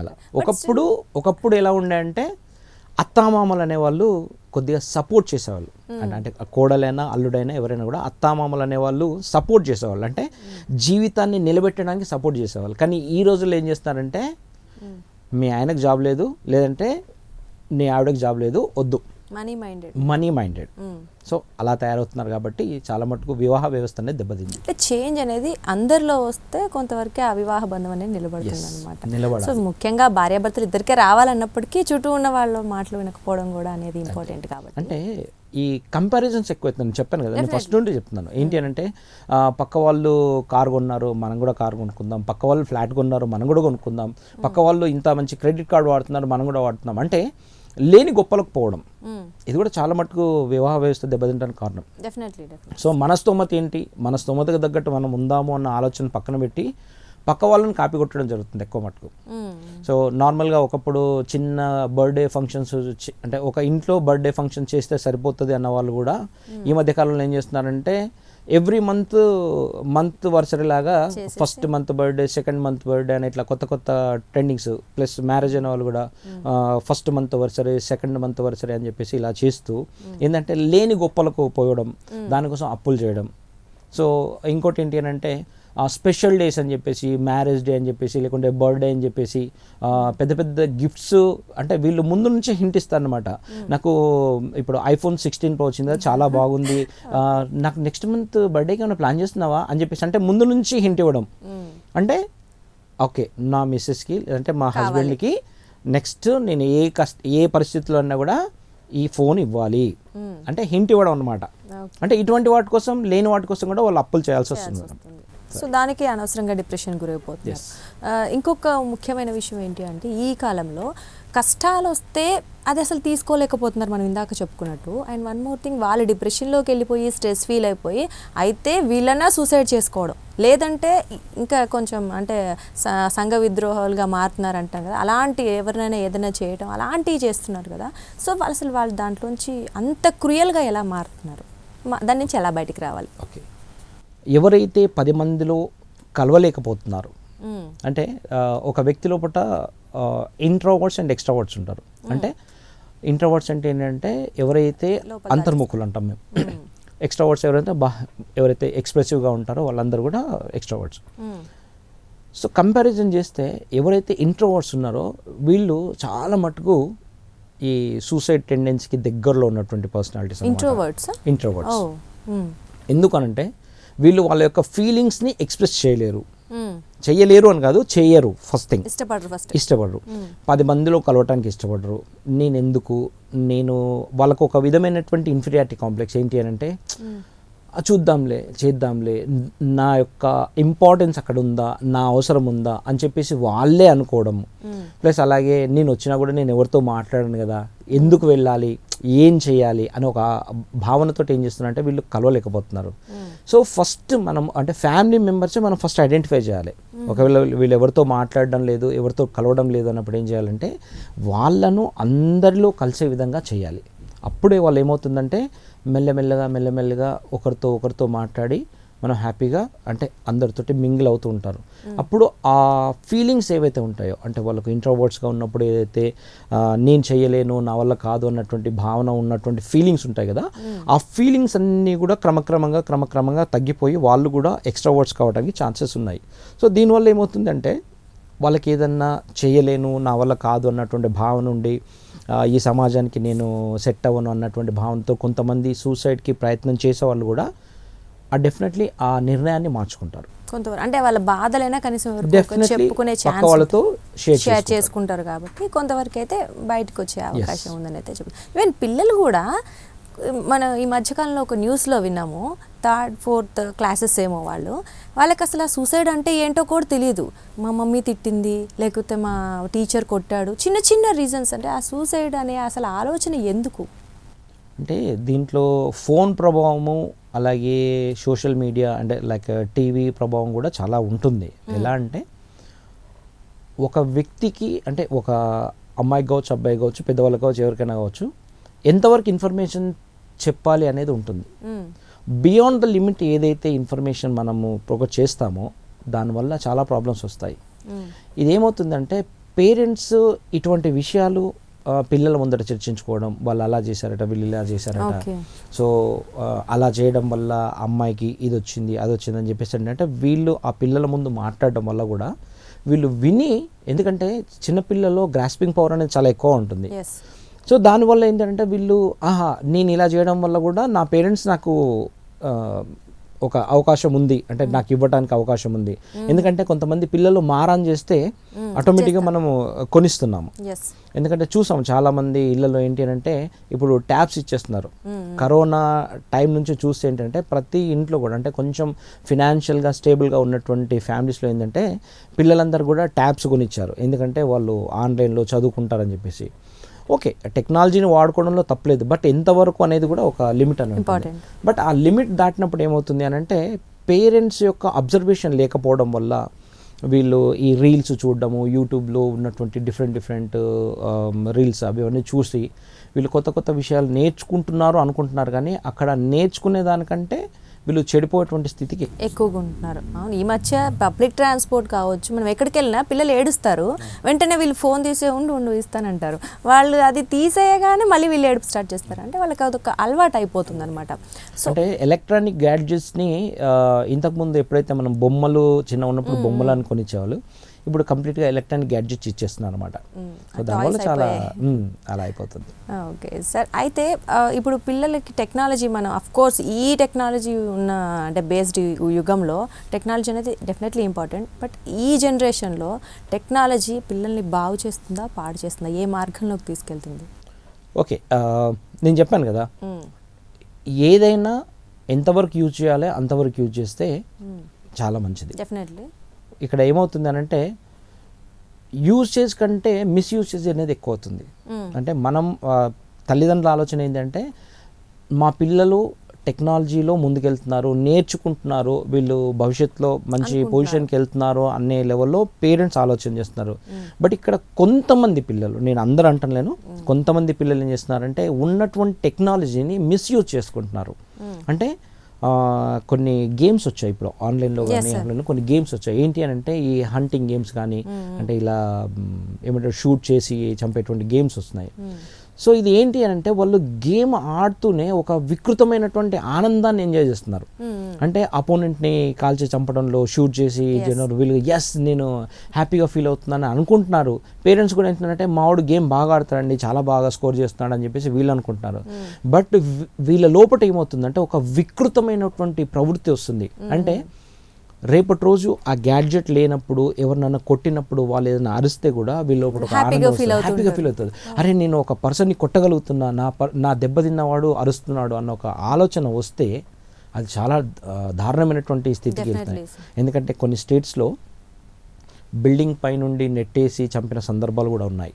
అలా ఒకప్పుడు ఎలా ఉండే అంటే అత్తామామలు అనేవాళ్ళు కొద్దిగా సపోర్ట్ చేసేవాళ్ళు. అంటే కోడలైనా అల్లుడైనా ఎవరైనా కూడా అత్తామామలు అనేవాళ్ళు సపోర్ట్ చేసేవాళ్ళు, అంటే జీవితాన్ని నిలబెట్టడానికి సపోర్ట్ చేసేవాళ్ళు. కానీ ఈ రోజుల్లో ఏం చేస్తున్నారంటే మీ ఆయనకు జాబ్ లేదు, లేదంటే నీ ఆవిడకి జాబ్ లేదు, వద్దు, మనీ మైండెడ్. సో అలా తయారవుతున్నారు. కాబట్టి చాలా మటుకు వివాహ వ్యవస్థ అనేది దెబ్బతింది. చేంజ్ అనేది అందరిలో వస్తే కొంతవరకే ఆ వివాహ బంధం అనేది నిలబడుతుంది అనమాట. సో ముఖ్యంగా భార్యాభర్తలు ఇద్దరికే రావాలన్నప్పటికీ చుట్టూ ఉన్న వాళ్ళ మాటలు వినకపోవడం కూడా అనేది ఇంపార్టెంట్. కాబట్టి అంటే ఈ కంపారిజన్స్ ఎక్కువైతుంది. చెప్పాను కదా, నేను ఫస్ట్ నుండి చెప్తున్నాను. ఏంటి అని అంటే పక్క వాళ్ళు కారు కొన్నారు, మనం కూడా కారు కొనుక్కుందాం, పక్క వాళ్ళు ఫ్లాట్ కొన్నారు, మనం కూడా కొనుక్కుందాం, పక్క వాళ్ళు ఇంత మంచి క్రెడిట్ కార్డు వాడుతున్నారు, మనం కూడా వాడుతున్నాం అంటే లేని గొప్పలకు పోవడం. ఇది కూడా చాలా మటుకు వివాహ వ్యవస్థ దెబ్బతింటానికి కారణం. సో మన స్తోమత ఏంటి, మన స్తోమతకు తగ్గట్టు మనం ఉందాము అన్న ఆలోచన పక్కన పెట్టి పక్క వాళ్ళని కాపీ కొట్టడం జరుగుతుంది ఎక్కువ మటుకు. సో నార్మల్గా ఒకప్పుడు చిన్న బర్త్డే ఫంక్షన్స్ అంటే ఒక ఇంట్లో బర్త్డే ఫంక్షన్ చేస్తే సరిపోతుంది అన్న వాళ్ళు కూడా ఈ మధ్య కాలంలో ఏం చేస్తున్నారంటే ఎవ్రీ మంత్ వర్సరీ లాగా first month birthday, second month birthday అని ఇట్లా కొత్త కొత్త ట్రెండింగ్స్, ప్లస్ మ్యారేజ్ అయిన వాళ్ళు కూడా ఫస్ట్ మంత్ వర్సరీ, సెకండ్ మంత్ వర్సరీ అని చెప్పేసి ఇలా చేస్తూ ఏంటంటే లేని గొప్పలకు పోయడం, దానికోసం అప్పులు చేయడం. సో ఇంకోటి ఏంటి అని అంటే స్పెషల్ డేస్ అని చెప్పేసి, మ్యారేజ్ డే అని చెప్పేసి, లేకుంటే బర్త్డే అని చెప్పేసి పెద్ద పెద్ద గిఫ్ట్స్, అంటే వీళ్ళు ముందు నుంచే హింట్ ఇస్తారు అనమాట. నాకు ఇప్పుడు iPhone 16 Pro వచ్చింది, చాలా బాగుంది, నాకు నెక్స్ట్ మంత్ బర్త్డేకి ఏమైనా ప్లాన్ చేస్తున్నావా అని చెప్పేసి, అంటే ముందు నుంచి హింట్ ఇవ్వడం. అంటే ఓకే, నా మిస్సెస్కి అంటే మా హస్బెండ్కి నెక్స్ట్ నేను ఏ పరిస్థితిలో అన్నా కూడా ఈ ఫోన్ ఇవ్వాలి అంటే హింట్ ఇవ్వడం అనమాట. అంటే ఇటువంటి వాటి కోసం, లేని వాటి కోసం కూడా వాళ్ళు అప్పులు చేయాల్సి వస్తుంది. సో దానికి అనవసరంగా డిప్రెషన్ గురైపోతుంది. ఇంకొక ముఖ్యమైన విషయం ఏంటి అంటే ఈ కాలంలో కష్టాలు వస్తే అది అసలు తీసుకోలేకపోతున్నారు, మనం ఇందాక చెప్పుకున్నట్టు. అండ్ వన్ మోర్ థింగ్, వాళ్ళు డిప్రెషన్లోకి వెళ్ళిపోయి స్ట్రెస్ ఫీల్ అయిపోయి అయితే వీళ్ళన్నా సూసైడ్ చేసుకోవడం, లేదంటే ఇంకా కొంచెం అంటే సంఘ విద్రోహాలుగా మారుతున్నారు అంటాం కదా, అలాంటి ఎవరినైనా ఏదైనా చేయడం అలాంటివి చేస్తున్నారు కదా. సో అసలు వాళ్ళు దాంట్లోంచి అంత క్రూయల్గా ఎలా మారుతున్నారు, దాని నుంచి ఎలా బయటికి రావాలి? ఓకే, ఎవరైతే 10 మందిలో కలవలేకపోతున్నారు అంటే ఒక వ్యక్తి లోపల ఇంట్రోవర్ట్స్ అండ్ ఎక్స్ట్రావర్ట్స్ ఉంటారు. అంటే ఇంట్రోవర్ట్స్ అంటే ఏంటంటే ఎవరైతే అంతర్ముఖులు అంటాం మేము, ఎక్స్ట్రావర్ట్స్ ఎవరైతే ఎక్స్ప్రెసివ్గా ఉంటారో వాళ్ళందరూ కూడా ఎక్స్ట్రావర్ట్స్. సో కంపారిజన్ చేస్తే ఎవరైతే ఇంట్రోవర్ట్స్ ఉన్నారో వీళ్ళు చాలా మటుకు ఈ సూసైడ్ టెండెన్సీకి దగ్గరలో ఉన్నటువంటి పర్సనాలిటీస్. ఇంట్రోవర్ట్స్ ఎందుకనంటే వీళ్ళు వాళ్ళ యొక్క ఫీలింగ్స్ని ఎక్స్ప్రెస్ చేయలేరు అని కాదు, చేయరు. ఫస్ట్ థింగ్ ఇష్టపడరు. 10 మందిలో కలవటానికి ఇష్టపడరు. నేను వాళ్ళకు ఒక విధమైనటువంటి ఇన్ఫీరియారిటీ కాంప్లెక్స్. ఏంటి అని అంటే చూద్దాంలే, చేద్దాంలే, నా యొక్క ఇంపార్టెన్స్ అక్కడ ఉందా, నా అవసరం ఉందా అని చెప్పేసి వాళ్ళే అనుకోవడం. ప్లస్ అలాగే నేను వచ్చినా కూడా నేను ఎవరితో మాట్లాడను కదా, ఎందుకు వెళ్ళాలి, ఏం చేయాలి అని ఒక భావనతో ఏం చేస్తున్నారంటే వీళ్ళు కలవలేకపోతున్నారు. సో ఫస్ట్ మనం అంటే ఫ్యామిలీ మెంబర్సే మనం ఫస్ట్ ఐడెంటిఫై చేయాలి. ఒకవేళ వీళ్ళు ఎవరితో మాట్లాడడం లేదు, ఎవరితో కలవడం లేదు అన్నప్పుడు ఏం చేయాలంటే వాళ్ళను అందరిలో కలిసే విధంగా చేయాలి. అప్పుడే వాళ్ళు ఏమవుతుందంటే మెల్లమెల్లగా ఒకరితో మాట్లాడి మనం హ్యాపీగా అంటే అందరితోటి మింగిల్ అవుతూ ఉంటారు. అప్పుడు ఆ ఫీలింగ్స్ ఏవైతే ఉంటాయో అంటే వాళ్ళకు ఇంట్రోవర్ట్స్గా ఉన్నప్పుడు ఏదైతే నేను చేయలేను, నా వల్ల కాదు అన్నటువంటి భావన ఉన్నటువంటి ఫీలింగ్స్ ఉంటాయి కదా, ఆ ఫీలింగ్స్ అన్నీ కూడా క్రమక్రమంగా తగ్గిపోయి వాళ్ళు కూడా ఎక్స్ట్రావర్ట్స్ కావడానికి ఛాన్సెస్ ఉన్నాయి. సో దీనివల్ల ఏమవుతుందంటే వాళ్ళకి ఏదన్నా చేయలేను, నా వల్ల కాదు అన్నటువంటి భావన ఉండి ఈ సమాజానికి నేను సెట్ అవ్వను అన్నటువంటి భావనతో కొంతమంది సూసైడ్కి ప్రయత్నం చేసేవాళ్ళు కూడా డెఫినెట్లీ ఆ నిర్ణయాన్ని మార్చుకుంటారు. కొంతవరకు అంటే వాళ్ళ బాధలైనా కనీసం చెప్పుకునే వాళ్ళతో షేర్ చేసుకుంటారు కాబట్టి కొంతవరకు అయితే బయటకు వచ్చే అవకాశం ఉందని అయితే చెప్పారు. ఈవెన్ పిల్లలు కూడా మనం ఈ మధ్యకాలంలో ఒక న్యూస్లో విన్నాము, 3rd, 4th క్లాసెస్ ఏమో వాళ్ళకి అసలు ఆ సూసైడ్ అంటే ఏంటో కూడా తెలియదు. మా మమ్మీ తిట్టింది, లేకపోతే మా టీచర్ కొట్టాడు, చిన్న రీజన్స్. అంటే ఆ సూసైడ్ అనే అసలు ఆలోచన ఎందుకు? అంటే దీంట్లో ఫోన్ ప్రభావము, అలాగే సోషల్ మీడియా అంటే లైక్ టీవీ ప్రభావం కూడా చాలా ఉంటుంది. ఎలా అంటే ఒక వ్యక్తికి అంటే ఒక అమ్మాయికి కావచ్చు, అబ్బాయి కావచ్చు, పెద్దవాళ్ళకి కావచ్చు, ఎవరికైనా కావచ్చు, ఎంతవరకు ఇన్ఫర్మేషన్ చెప్పాలి అనేది ఉంటుంది. బియాండ్ ద లిమిట్ ఏదైతే ఇన్ఫర్మేషన్ మనము ప్రొవైడ్ చేస్తామో దానివల్ల చాలా ప్రాబ్లమ్స్ వస్తాయి. ఇదేమవుతుందంటే పేరెంట్స్ ఇటువంటి విషయాలు పిల్లల ముందట చర్చించుకోవడం, వాళ్ళు అలా చేశారట, వీళ్ళు ఇలా చేశారట, సో అలా చేయడం వల్ల అమ్మాయికి ఇది వచ్చింది అది వచ్చింది అని చెప్పేసి అంటే వీళ్ళు ఆ పిల్లల ముందు మాట్లాడడం వల్ల కూడా వీళ్ళు విని, ఎందుకంటే చిన్నపిల్లల్లో గ్రాస్పింగ్ పవర్ అనేది చాలా ఎక్కువ ఉంటుంది. సో దానివల్ల ఏంటంటే వీళ్ళు నేను ఇలా చేయడం వల్ల కూడా నా పేరెంట్స్ నాకు ఒక అవకాశం ఉంది అంటే నాకు ఇవ్వడానికి అవకాశం ఉంది. ఎందుకంటే కొంతమంది పిల్లలు మారాన్ చేస్తే ఆటోమేటిక్గా మనము కొనిస్తున్నాము. ఎందుకంటే చూసాము చాలామంది ఇళ్లలో ఏంటి అంటే ఇప్పుడు ట్యాబ్స్ ఇచ్చేస్తున్నారు. కరోనా టైం నుంచి చూస్తే ఏంటంటే ప్రతి ఇంట్లో కూడా అంటే కొంచెం ఫినాన్షియల్గా స్టేబుల్గా ఉన్నటువంటి ఫ్యామిలీస్లో ఏంటంటే పిల్లలందరూ కూడా ట్యాబ్స్ కొనిచ్చారు. ఎందుకంటే వాళ్ళు ఆన్లైన్లో చదువుకుంటారని చెప్పేసి. ఓకే, టెక్నాలజీని వాడుకోవడంలో తప్పలేదు, బట్ ఎంతవరకు అనేది కూడా ఒక లిమిట్ అని ఉంటుంది. బట్ ఆ లిమిట్ దాటినప్పుడు ఏమవుతుంది అని అంటే పేరెంట్స్ యొక్క అబ్జర్వేషన్ లేకపోవడం వల్ల వీళ్ళు ఈ రీల్స్ చూడడము, యూట్యూబ్లో ఉన్నటువంటి డిఫరెంట్ రీల్స్ అవన్నీ చూసి వీళ్ళు కొత్త విషయాలు నేర్చుకుంటున్నారు అనుకుంటున్నారు. కానీ అక్కడ నేర్చుకునే దానికంటే వీళ్ళు చెడిపోయేటువంటి స్థితికి ఎక్కువగా ఉంటున్నారు. అవును, ఈ మధ్య పబ్లిక్ ట్రాన్స్పోర్ట్ కావచ్చు, మనం ఎక్కడికి వెళ్ళినా పిల్లలు ఏడుస్తారు, వెంటనే వీళ్ళు ఫోన్ తీసే ఉండు ఇస్తానంటారు. వాళ్ళు అది తీసేయగానే మళ్ళీ వీళ్ళు ఏడుపు స్టార్ట్ చేస్తారు. అంటే వాళ్ళకి అదొక అలవాటు అయిపోతుంది అనమాట. సో అంటే ఎలక్ట్రానిక్ గ్యాడ్జెట్స్ని ఇంతకుముందు ఎప్పుడైతే మనం బొమ్మలు చిన్న ఉన్నప్పుడు బొమ్మలు అని కొనిచ్చేవాళ్ళు, ఇప్పుడు కంప్లీట్గా ఎలక్ట్రానిక్ గ్యాడ్జెట్స్ ఇచ్చేస్తున్నారు అనమాట. సో దానివల్ల చాలా అలా అయిపోతుంది. ఓకే సార్, అయితే ఇప్పుడు పిల్లలకి టెక్నాలజీ, మనం అఫ్ కోర్స్ ఈ టెక్నాలజీ ఉన్న అంటే బేస్డ్ యుగంలో టెక్నాలజీ అనేది డెఫినెట్లీ ఇంపార్టెంట్. బట్ ఈ జనరేషన్లో టెక్నాలజీ పిల్లల్ని బాగు చేస్తుందా, పాడు చేస్తుందా, ఏ మార్గంలోకి తీసుకెళ్తుంది? ఓకే, నేను చెప్పాను కదా, ఏదైనా ఎంతవరకు యూజ్ చేయాలి అంతవరకు యూజ్ చేస్తే చాలా మంచిది. డెఫినెట్లీ ఇక్కడ ఏమవుతుంది అనంటే యూసేజ్ కంటే మిస్యూసేజ్ అనేది ఎక్కువ అవుతుంది. అంటే మనం తల్లిదండ్రుల ఆలోచన ఏంటంటే మా పిల్లలు టెక్నాలజీలో ముందుకెళ్తున్నారు, నేర్చుకుంటున్నారు, వీళ్ళు భవిష్యత్తులో మంచి పొజిషన్కి వెళ్తున్నారు అనే లెవెల్లో పేరెంట్స్ ఆలోచన చేస్తున్నారు. బట్ ఇక్కడ కొంతమంది పిల్లలు, నేను అందరూ అంటలేను, కొంతమంది పిల్లలు ఏం చేస్తున్నారంటే ఉన్నటువంటి టెక్నాలజీని మిస్యూజ్ చేసుకుంటున్నారు. అంటే కొన్ని గేమ్స్ వచ్చాయి ఇప్పుడు ఆన్లైన్లో కానీ ఆన్లైన్లో కొన్ని గేమ్స్ వచ్చాయి. ఏంటి అని అంటే ఈ హంటింగ్ గేమ్స్ కానీ, అంటే ఇలా ఏమంటారు షూట్ చేసి చంపేటువంటి గేమ్స్ వస్తున్నాయి. సో ఇది ఏంటి అని అంటే వాళ్ళు గేమ్ ఆడుతూనే ఒక వికృతమైనటువంటి ఆనందాన్ని ఎంజాయ్ చేస్తున్నారు. అంటే అపోనెంట్ని కాల్చి చంపడంలో, షూట్ చేసి జనరు వీళ్ళు ఎస్ నేను హ్యాపీగా ఫీల్ అవుతున్నాను అనుకుంటున్నారు. పేరెంట్స్ కూడా ఏంటంటే మావాడు గేమ్ బాగా ఆడతాడండి, చాలా బాగా స్కోర్ చేస్తున్నాడు అని చెప్పేసి వీళ్ళు అనుకుంటున్నారు. బట్ వీళ్ళ లోపల ఏమవుతుందంటే ఒక వికృతమైనటువంటి ప్రవృత్తి వస్తుంది. అంటే రేపటి రోజు ఆ గ్యాడ్జెట్ లేనప్పుడు ఎవరినైనా కొట్టినప్పుడు వాళ్ళు ఏదైనా అరిస్తే కూడా వీళ్ళు హ్యాపీగా ఫీల్ అవుతుంది. అరే నేను ఒక పర్సన్ని కొట్టగలుగుతున్నా, నా దెబ్బతిన్నవాడు అరుస్తున్నాడు అన్న ఒక ఆలోచన వస్తే అది చాలా దారుణమైనటువంటి స్థితికి వెళ్తుంది. ఎందుకంటే కొన్ని స్టేట్స్లో బిల్డింగ్ పై నుండి నెట్టేసి చంపిన సందర్భాలు కూడా ఉన్నాయి.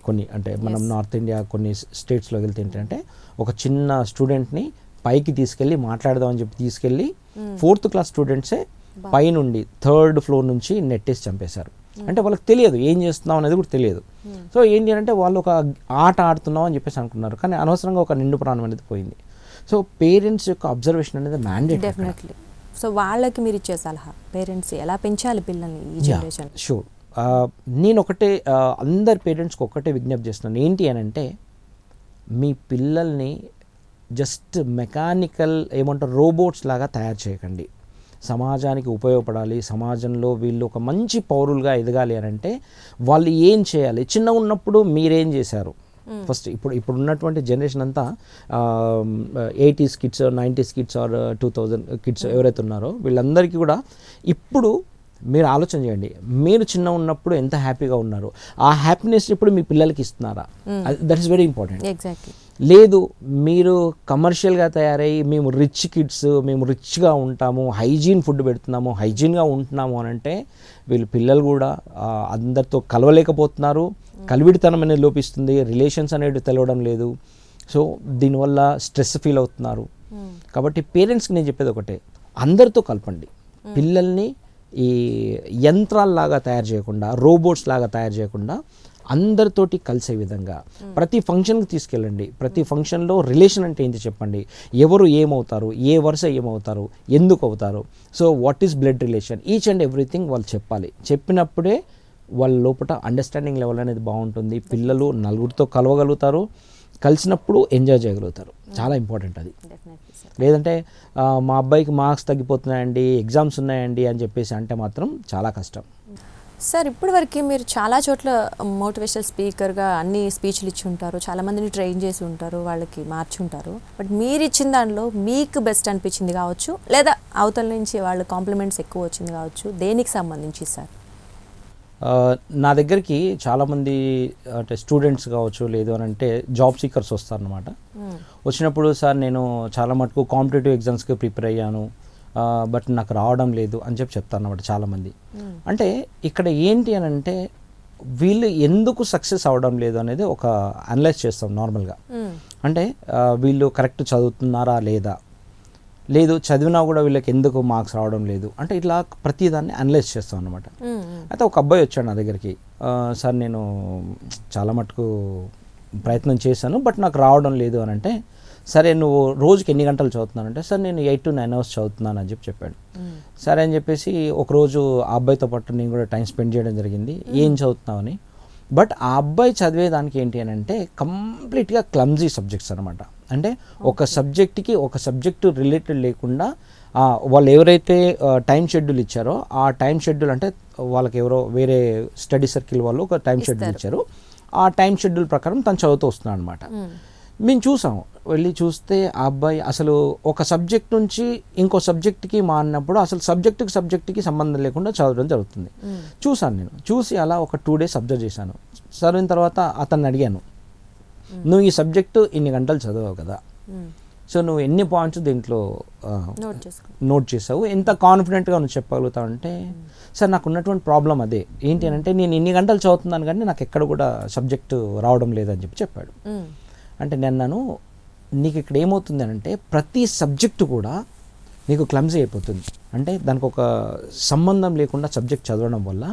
కొన్ని అంటే మనం నార్త్ ఇండియా కొన్ని స్టేట్స్లో వెళ్తే ఏంటంటే ఒక చిన్న స్టూడెంట్ని పైకి తీసుకెళ్ళి మాట్లాడదామని చెప్పి తీసుకెళ్ళి 4th క్లాస్ స్టూడెంట్సే పైనుండి 3rd ఫ్లోర్ నుంచి నెట్టేసి చంపేశారు. అంటే వాళ్ళకి తెలియదు ఏం చేస్తున్నాం అనేది కూడా తెలియదు. సో ఏంటి అంటే వాళ్ళు ఒక ఆట ఆడుతున్నాం అని చెప్పేసి అనుకున్నారు, కానీ అనవసరంగా ఒక నిండు ప్రాణం అనేది పోయింది. సో పేరెంట్స్ యొక్క అబ్జర్వేషన్ అనేది మ్యాండేట్. డెఫినెట్లీ. సో వాళ్ళకి మీరు ఇచ్చే సలహా, పేరెంట్స్ ఎలా పెంచాలి పిల్లల్ని ఈ జనరేషన్? షూర్, నేను ఒకటే అందరి పేరెంట్స్కి ఒక్కటే విజ్ఞప్తి చేస్తున్నాను. ఏంటి అని అంటే మీ పిల్లల్ని జస్ట్ మెకానికల్ ఏమంటారు రోబోట్స్ లాగా తయారు చేయకండి. సమాజానికి ఉపయోగపడాలి, సమాజంలో వీళ్ళు ఒక మంచి పౌరులుగా ఎదగాలి అని అంటే వాళ్ళు ఏం చేయాలి? చిన్న ఉన్నప్పుడు మీరేం చేశారు? ఫస్ట్ ఇప్పుడు ఉన్నటువంటి జనరేషన్ అంతా 80s kids, 90s kids are 2000 kids ఎవరైతే ఉన్నారో వీళ్ళందరికీ కూడా ఇప్పుడు మీరు ఆలోచన చేయండి, మీరు చిన్న ఉన్నప్పుడు ఎంత హ్యాపీగా ఉన్నారు, ఆ హ్యాపీనెస్ ఇప్పుడు మీ పిల్లలకి ఇస్తున్నారా? That is very important. Exactly. లేదు మీరు కమర్షియల్గా తయారయ్యి మేము రిచ్ కిడ్స్, మేము రిచ్గా ఉంటాము, హైజీన్ ఫుడ్ పెడుతున్నాము, హైజీన్గా ఉంటున్నాము అని అంటే వీళ్ళు పిల్లలు కూడా అందరితో కలవలేకపోతున్నారు, కలివిడితనం అనేది లోపిస్తుంది, రిలేషన్స్ అనేవి తెలవడం లేదు. సో దీనివల్ల స్ట్రెస్ ఫీల్ అవుతున్నారు. కాబట్టి పేరెంట్స్కి నేను చెప్పేది ఒకటే, అందరితో కలపండి. పిల్లల్ని ఈ యంత్రాల్లాగా తయారు చేయకుండా, రోబోట్స్ లాగా తయారు చేయకుండా అందరితోటి కలిసే విధంగా ప్రతి ఫంక్షన్కి తీసుకెళ్ళండి. ప్రతి ఫంక్షన్లో రిలేషన్ అంటే ఏంటి చెప్పండి, ఎవరు ఏమవుతారు, ఏ వరుస ఏమవుతారు, ఎందుకు అవుతారు, so what is blood relation, each and everything వాళ్ళు చెప్పాలి. చెప్పినప్పుడే వాళ్ళ లోపల అండర్స్టాండింగ్ లెవెల్ అనేది బాగుంటుంది. పిల్లలు నలుగురితో కలవగలుగుతారు, కలిసినప్పుడు ఎంజాయ్ చేయగలుగుతారు. చాలా ఇంపార్టెంట్ అది. లేదంటే మా అబ్బాయికి మార్క్స్ తగ్గిపోతున్నాయండి, ఎగ్జామ్స్ ఉన్నాయండి అని చెప్పేసి అంటే మాత్రం చాలా కష్టం. సార్, ఇప్పటివరకు మీరు చాలా చోట్ల మోటివేషనల్ స్పీకర్గా అన్ని స్పీచ్లు ఇచ్చి ఉంటారు, చాలామందిని ట్రైన్ చేసి ఉంటారు, వాళ్ళకి మార్చి ఉంటారు. బట్ మీరు ఇచ్చిన దానిలో మీకు బెస్ట్ అనిపించింది కావచ్చు, లేదా అవతల నుంచి వాళ్ళ కాంప్లిమెంట్స్ ఎక్కువ వచ్చింది కావచ్చు, దేనికి సంబంధించి సార్? నా దగ్గరికి చాలామంది అంటే స్టూడెంట్స్ కావచ్చు, లేదు అని అంటే జాబ్ సీకర్స్ వస్తారనమాట. వచ్చినప్పుడు సార్ నేను చాలా మటుకు కాంపిటేటివ్ ఎగ్జామ్స్కి ప్రిపేర్ అయ్యాను, బట్ నాకు రావడం లేదు అని చెప్తాను అన్నమాట చాలామంది. అంటే ఇక్కడ ఏంటి అని అంటే వీళ్ళు ఎందుకు సక్సెస్ అవ్వడం లేదు అనేది ఒక అనలైజ్ చేస్తాం నార్మల్గా. అంటే వీళ్ళు కరెక్ట్ చదువుతున్నారా లేదా, లేదు చదివినా కూడా వీళ్ళకి ఎందుకు మార్క్స్ రావడం లేదు అంటే ఇట్లా ప్రతిదాన్ని అనలైజ్ చేస్తాం అనమాట. అయితే ఒక అబ్బాయి వచ్చాడు నా దగ్గరికి, సార్ నేను చాలా మటుకు ప్రయత్నం చేశాను బట్ నాకు రావడం లేదు అని అంటే, సరే నువ్వు రోజుకి ఎన్ని గంటలు చదువుతున్నానంటే సార్ నేను 8 to 9 అవర్స్ చదువుతున్నాను అని చెప్పాడు. సరే అని చెప్పేసి ఒకరోజు ఆ అబ్బాయితో పాటు నేను కూడా టైం స్పెండ్ చేయడం జరిగింది. ఏం చదువుతున్నావని. బట్ ఆ అబ్బాయి చదివేదానికి ఏంటి అని అంటే కంప్లీట్గా క్లమ్జీ సబ్జెక్ట్స్ అనమాట. అంటే ఒక సబ్జెక్ట్కి ఒక సబ్జెక్టు రిలేటెడ్ లేకుండా వాళ్ళు ఎవరైతే టైం షెడ్యూల్ ఇచ్చారో ఆ టైం షెడ్యూల్ అంటే వాళ్ళకి ఎవరో వేరే స్టడీ సర్కిల్ వాళ్ళు ఒక టైం షెడ్యూల్ ఇచ్చారు. ఆ టైం షెడ్యూల్ ప్రకారం తను చదువుతూ వస్తున్నాడు అనమాట. మేము చూసాం, వెళ్ళి చూస్తే ఆ అబ్బాయి అసలు ఒక సబ్జెక్ట్ నుంచి ఇంకో సబ్జెక్ట్కి మారినప్పుడు అసలు సబ్జెక్ట్కి సంబంధం లేకుండా చదవడం జరుగుతుంది. చూసాను, నేను చూసి అలా ఒక 2 days అబ్జర్వ్ చేశాను. చదివిన తర్వాత అతన్ని అడిగాను, నువ్వు ఈ సబ్జెక్టు ఇన్ని గంటలు చదివావు కదా, సో నువ్వు ఎన్ని పాయింట్స్ దీంట్లో నోట్ చేసావు, ఎంత కాన్ఫిడెంట్గా నువ్వు చెప్పగలుగుతావు అంటే, సార్ నాకు ఉన్నటువంటి ప్రాబ్లం అదే ఏంటి అని అంటే నేను ఇన్ని గంటలు చదువుతున్నాను కానీ నాకు ఎక్కడ కూడా సబ్జెక్టు రావడం లేదని చెప్పాడు. అంటే నేను నీకు ఇక్కడ ఏమవుతుంది అంటే ప్రతి సబ్జెక్టు కూడా నీకు క్లమ్జీ అయిపోతుంది. అంటే దానికి ఒక సంబంధం లేకుండా సబ్జెక్ట్ చదవడం వల్ల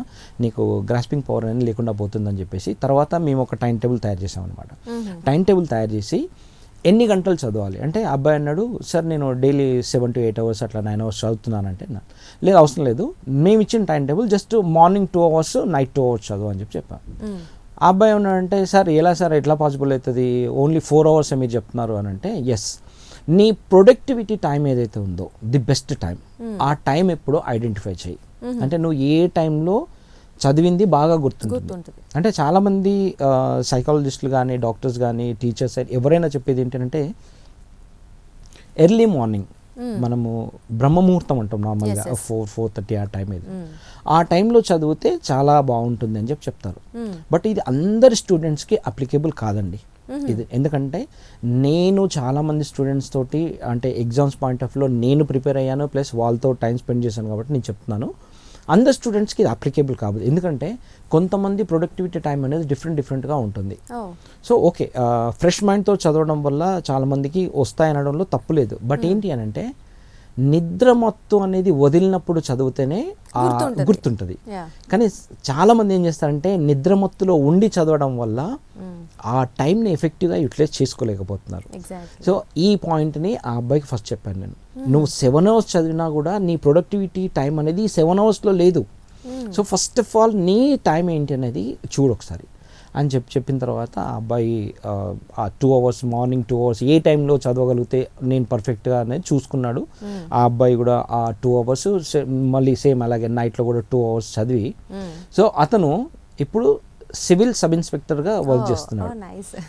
నీకు గ్రాస్పింగ్ పవర్ అనేది లేకుండా పోతుందని చెప్పేసి తర్వాత మేము ఒక టైం టేబుల్ తయారు చేసామన్నమాట. టైం టేబుల్ తయారు చేసి ఎన్ని గంటలు చదవాలి అంటే అబ్బాయి అన్నాడు, సార్ నేను డైలీ 7 to 8 hours అట్లా 9 hours చదువుతున్నానంటే లేదు అవసరం లేదు, మేము ఇచ్చిన time table just morning 2 hours night 2 hours చదువు అని చెప్పాను. ఆ అబ్బాయి ఉన్నాడంటే సార్ ఎలా సార్ ఎట్లా పాసిబుల్ అవుతుంది, ఓన్లీ 4 hours మీరు చెప్తున్నారు అని అంటే, ఎస్ నీ ప్రొడక్టివిటీ టైం ఏదైతే ఉందో ది బెస్ట్ టైం, ఆ టైం ఎప్పుడో ఐడెంటిఫై చేయి. అంటే నువ్వు ఏ టైంలో చదివింది బాగా గుర్తుంటుంది. అంటే చాలామంది సైకాలజిస్టులు కానీ డాక్టర్స్ కానీ టీచర్స్ ఎవరైనా చెప్పేది ఏంటంటే ఎర్లీ మార్నింగ్ మనము బ్రహ్మముహూర్తం అంటాం నార్మల్గా 4-4:30 ఆ టైం ఇది, ఆ టైంలో చదివితే చాలా బాగుంటుంది అని చెప్తారు. బట్ ఇది అందరి స్టూడెంట్స్కి అప్లికేబుల్ కాదండి ఇది. ఎందుకంటే నేను చాలామంది స్టూడెంట్స్ తోటి అంటే ఎగ్జామ్స్ పాయింట్ ఆఫ్ వ్యూలో నేను ప్రిపేర్ అయ్యాను, ప్లస్ వాళ్ళతో టైం స్పెండ్ చేశాను కాబట్టి నేను చెప్తున్నాను. అందరు స్టూడెంట్స్కి ఇది అప్లికేబుల్ కాదు. ఎందుకంటే కొంతమంది ప్రొడక్టివిటీ టైం అనేది డిఫరెంట్గా ఉంటుంది. సో ఓకే, ఫ్రెష్ మైండ్తో చదవడం వల్ల చాలామందికి వస్తాయనడంలో తప్పు లేదు. బట్ ఏంటి అని అంటే నిద్ర మొత్తం అనేది వదిలినప్పుడు చదివితేనే గుర్తుంటుంది. కానీ చాలామంది ఏం చేస్తారంటే నిద్ర మొత్తులో ఉండి చదవడం వల్ల ఆ టైంని ఎఫెక్టివ్గా యూటిలైజ్ చేసుకోలేకపోతున్నారు. సో ఈ పాయింట్ని ఆ అబ్బాయికి ఫస్ట్ చెప్పాను నేను, నువ్వు 7 hours చదివినా కూడా నీ ప్రొడక్టివిటీ టైం అనేది 7 hoursలో లేదు. సో ఫస్ట్ ఆఫ్ ఆల్ నీ టైం ఏంటి అనేది చూడు ఒకసారి అని చెప్పిన తర్వాత ఆ అబ్బాయి ఆ 2 hours మార్నింగ్ 2 hours ఏ టైంలో చదవగలిగితే నేను పర్ఫెక్ట్గా అనేది చూసుకున్నాడు. ఆ అబ్బాయి కూడా ఆ 2 hours మళ్ళీ సేమ్ అలాగే నైట్లో కూడా 2 hours చదివి, సో అతను ఇప్పుడు సివిల్ సబ్ ఇన్స్పెక్టర్గా వర్క్ చేస్తున్నాడు.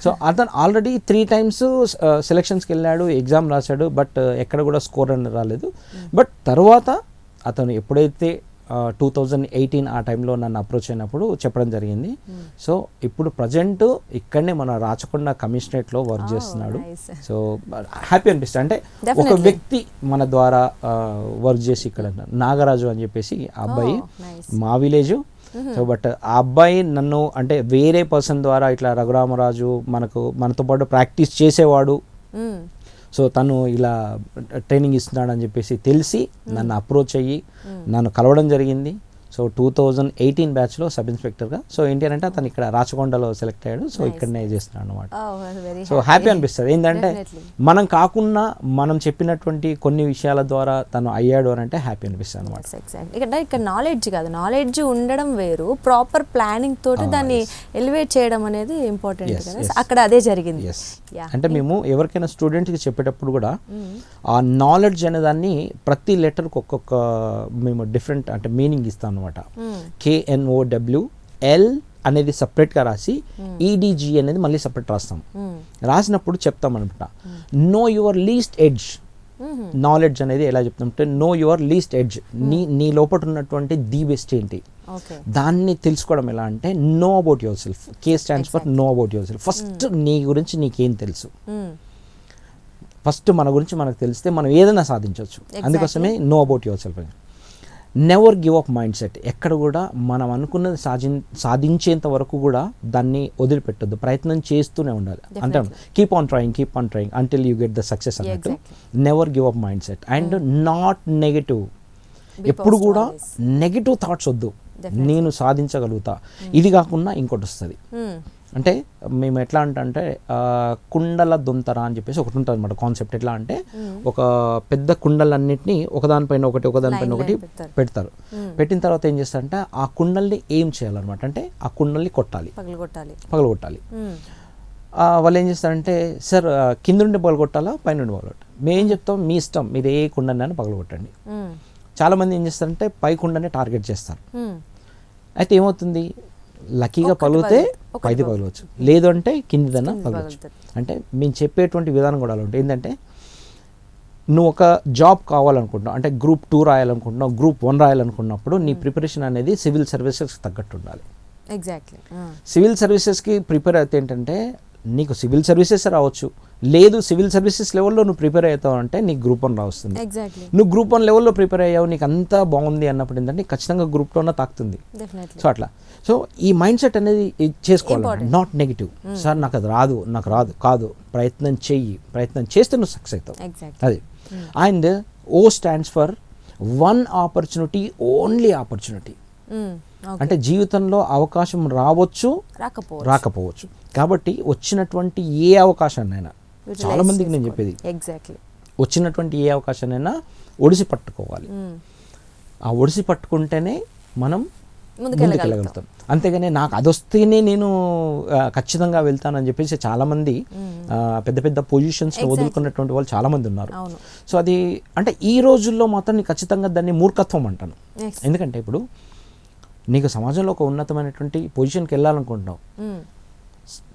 సో అతను ఆల్రెడీ 3 times సెలక్షన్స్కి వెళ్ళాడు, ఎగ్జామ్ రాశాడు, బట్ ఎక్కడ కూడా స్కోర్ అని రాలేదు. బట్ తర్వాత అతను ఎప్పుడైతే 2018 ఆ టైంలో నన్ను అప్రోచ్ అయినప్పుడు చెప్పడం జరిగింది. సో ఇప్పుడు ప్రజెంట్ ఇక్కడనే మన రాచకొండ కమిషనరేట్లో వర్క్ చేస్తున్నాడు. సో హ్యాపీ అనిపిస్తుంది. అంటే ఒక వ్యక్తి మన ద్వారా వర్క్ చేసి ఇక్కడ నాగరాజు అని చెప్పేసి ఆ అబ్బాయి మా విలేజ్. సో బట్ ఆ అబ్బాయి నన్ను అంటే వేరే పర్సన్ ద్వారా ఇట్లా రఘురామరాజు మనతో పాటు ప్రాక్టీస్ చేసేవాడు, సో తను ఇలా ట్రైనింగ్ ఇస్తున్నాడు అని చెప్పేసి తెలిసి నన్ను అప్రోచ్ అయ్యి నన్ను కలవడం జరిగింది. సో 2018 బ్యాచ్లో సబ్ ఇన్స్పెక్టర్గా. సో ఏంటి అంటే తను ఇక్కడ రాచకొండలో సెలెక్ట్ అయ్యాడు. సో ఇక్కడనే చేస్తున్నాడు అనమాట. సో హ్యాపీ అనిపిస్తుంది. ఏంటంటే మనం కాకుండా మనం చెప్పినటువంటి కొన్ని విషయాల ద్వారా తను అయ్యాడు అని అంటే హ్యాపీ అనిపిస్తుంది అనమాట. ఇక్కడ నాలెడ్జ్ కాదు, నాలెడ్జ్ ఉండడం వేరు, ప్రాపర్ ప్లానింగ్ తోటి దాన్ని ఎలివేట్ చేయడం అనేది ఇంపార్టెంట్ కదా. అక్కడ అదే జరిగింది. అంటే మేము ఎవరికైనా స్టూడెంట్కి చెప్పేటప్పుడు కూడా ఆ నాలెడ్జ్ అనే దాన్ని ప్రతి లెటర్కి ఒక్కొక్క మేము డిఫరెంట్ అంటే మీనింగ్ ఇస్తాం అనమాట. KNOWL అనేది సపరేట్గా రాసి EDG అనేది మళ్ళీ సపరేట్ రాస్తాం. రాసినప్పుడు చెప్తాం అనమాట, know your least edge. Knowledge అనేది ఎలా చెప్తామంటే నో యువర్ లీస్ట్ ఎడ్జ్, నీ లోపల ఉన్నటువంటి ది బెస్ట్ ఏంటి దాన్ని తెలుసుకోవడం. ఎలా అంటే know about your self. K stands for know about your self. First నీ గురించి నీకేం తెలుసు, ఫస్ట్ మన గురించి మనకు తెలిస్తే మనం ఏదైనా సాధించవచ్చు. అందుకోసమే know about your self. Never give up mind set. ఎక్కడ కూడా మనం అనుకున్నది సాధించేంత వరకు కూడా దాన్ని వదిలిపెట్టద్దు, ప్రయత్నం చేస్తూనే ఉండాలి. అంటాం keep on trying until you get the success అన్నట్టు. Never give up mind set and not negative. ఎప్పుడు కూడా నెగటివ్ థాట్స్ వద్దు, నేను సాధించగలుగుతా, ఇది కాకుండా ఇంకోటి వస్తుంది. అంటే మేము ఎట్లా అంటే కుండల దొంతర అని చెప్పేసి ఒకటి ఉంటుంది అనమాట కాన్సెప్ట్. ఎట్లా అంటే ఒక పెద్ద కుండలన్నింటినీ ఒకదానిపైన ఒకటి పెడతారు. పెట్టిన తర్వాత ఏం చేస్తారంటే ఆ కుండల్ని ఏం చేయాలన్నమాట, అంటే ఆ కుండల్ని పగలగొట్టాలి. వాళ్ళు ఏం చేస్తారంటే సార్ కింద నుండి పగలగొట్టాలా పైన నుండి పగలగొట్టాలి, మేము ఏం చెప్తాం మీ ఇష్టం, మీరు ఏ కుండని పగలగొట్టండి. చాలామంది ఏం చేస్తారంటే పై కుండనే టార్గెట్ చేస్తారు. అయితే ఏమవుతుంది, లక్కీగా పగిలితే పైది పగలవచ్చు, లేదు అంటే కిందిదన్నా పగలవచ్చు. అంటే మేము చెప్పేటువంటి విధానం కూడా అలా ఉంటుంది. ఏంటంటే నువ్వు ఒక జాబ్ కావాలనుకుంటున్నావు, అంటే గ్రూప్ 2 రాయాలనుకుంటున్నావు, గ్రూప్ 1 రాయాలనుకున్నప్పుడు నీ ప్రిపరేషన్ అనేది సివిల్ సర్వీసెస్కి తగ్గట్టు ఉండాలి. ఎగ్జాక్ట్లీ. సివిల్ సర్వీసెస్కి ప్రిపేర్ అయితే ఏంటంటే నీకు సివిల్ సర్వీసెస్ రావచ్చు, లేదు సివిల్ సర్వీసెస్ లెవెల్లో నువ్వు ప్రిపేర్ అవుతావు అంటే నీకు గ్రూప్ 1 రావస్తుంది. నువ్వు గ్రూప్ 1 లెవెల్లో ప్రిపేర్ అయ్యావు, నీకు అంతా బాగుంది అన్నప్పుడు ఏంటంటే ఖచ్చితంగా గ్రూప్ 2 తాకుతుంది. సో అట్లా సో ఈ మైండ్ సెట్ అనేది చేసుకోవాలి, నాట్ నెగిటివ్. సార్ నాకు అది రాదు, కాదు, ప్రయత్నం చేస్తే నువ్వు సక్సెస్ అవుతావు. అది. And O stands for one opportunity, only opportunity. అంటే జీవితంలో అవకాశం రాకపోవచ్చు, కాబట్టి వచ్చినటువంటి ఏ అవకాశాన్నైనా, చాలా మందికి నేను చెప్పేది, వచ్చినటువంటి ఏ అవకాశాన్నైనా ఒడిసి పట్టుకోవాలి. ఆ ఒడిసి పట్టుకుంటేనే మనం ముందుకెళ్ళగలుగుతాం. అంతేగాని నాకు అది వస్తేనే నేను ఖచ్చితంగా వెళ్తానని చెప్పేసి చాలామంది పెద్ద పెద్ద పొజిషన్స్లో వదులుకున్నటువంటి వాళ్ళు చాలామంది ఉన్నారు. సో అది అంటే ఈ రోజుల్లో మాత్రం నేను ఖచ్చితంగా దాన్ని మూర్ఖత్వం అంటాను. ఎందుకంటే ఇప్పుడు నీకు సమాజంలో ఒక ఉన్నతమైనటువంటి పొజిషన్కి వెళ్ళాలనుకుంటున్నావు,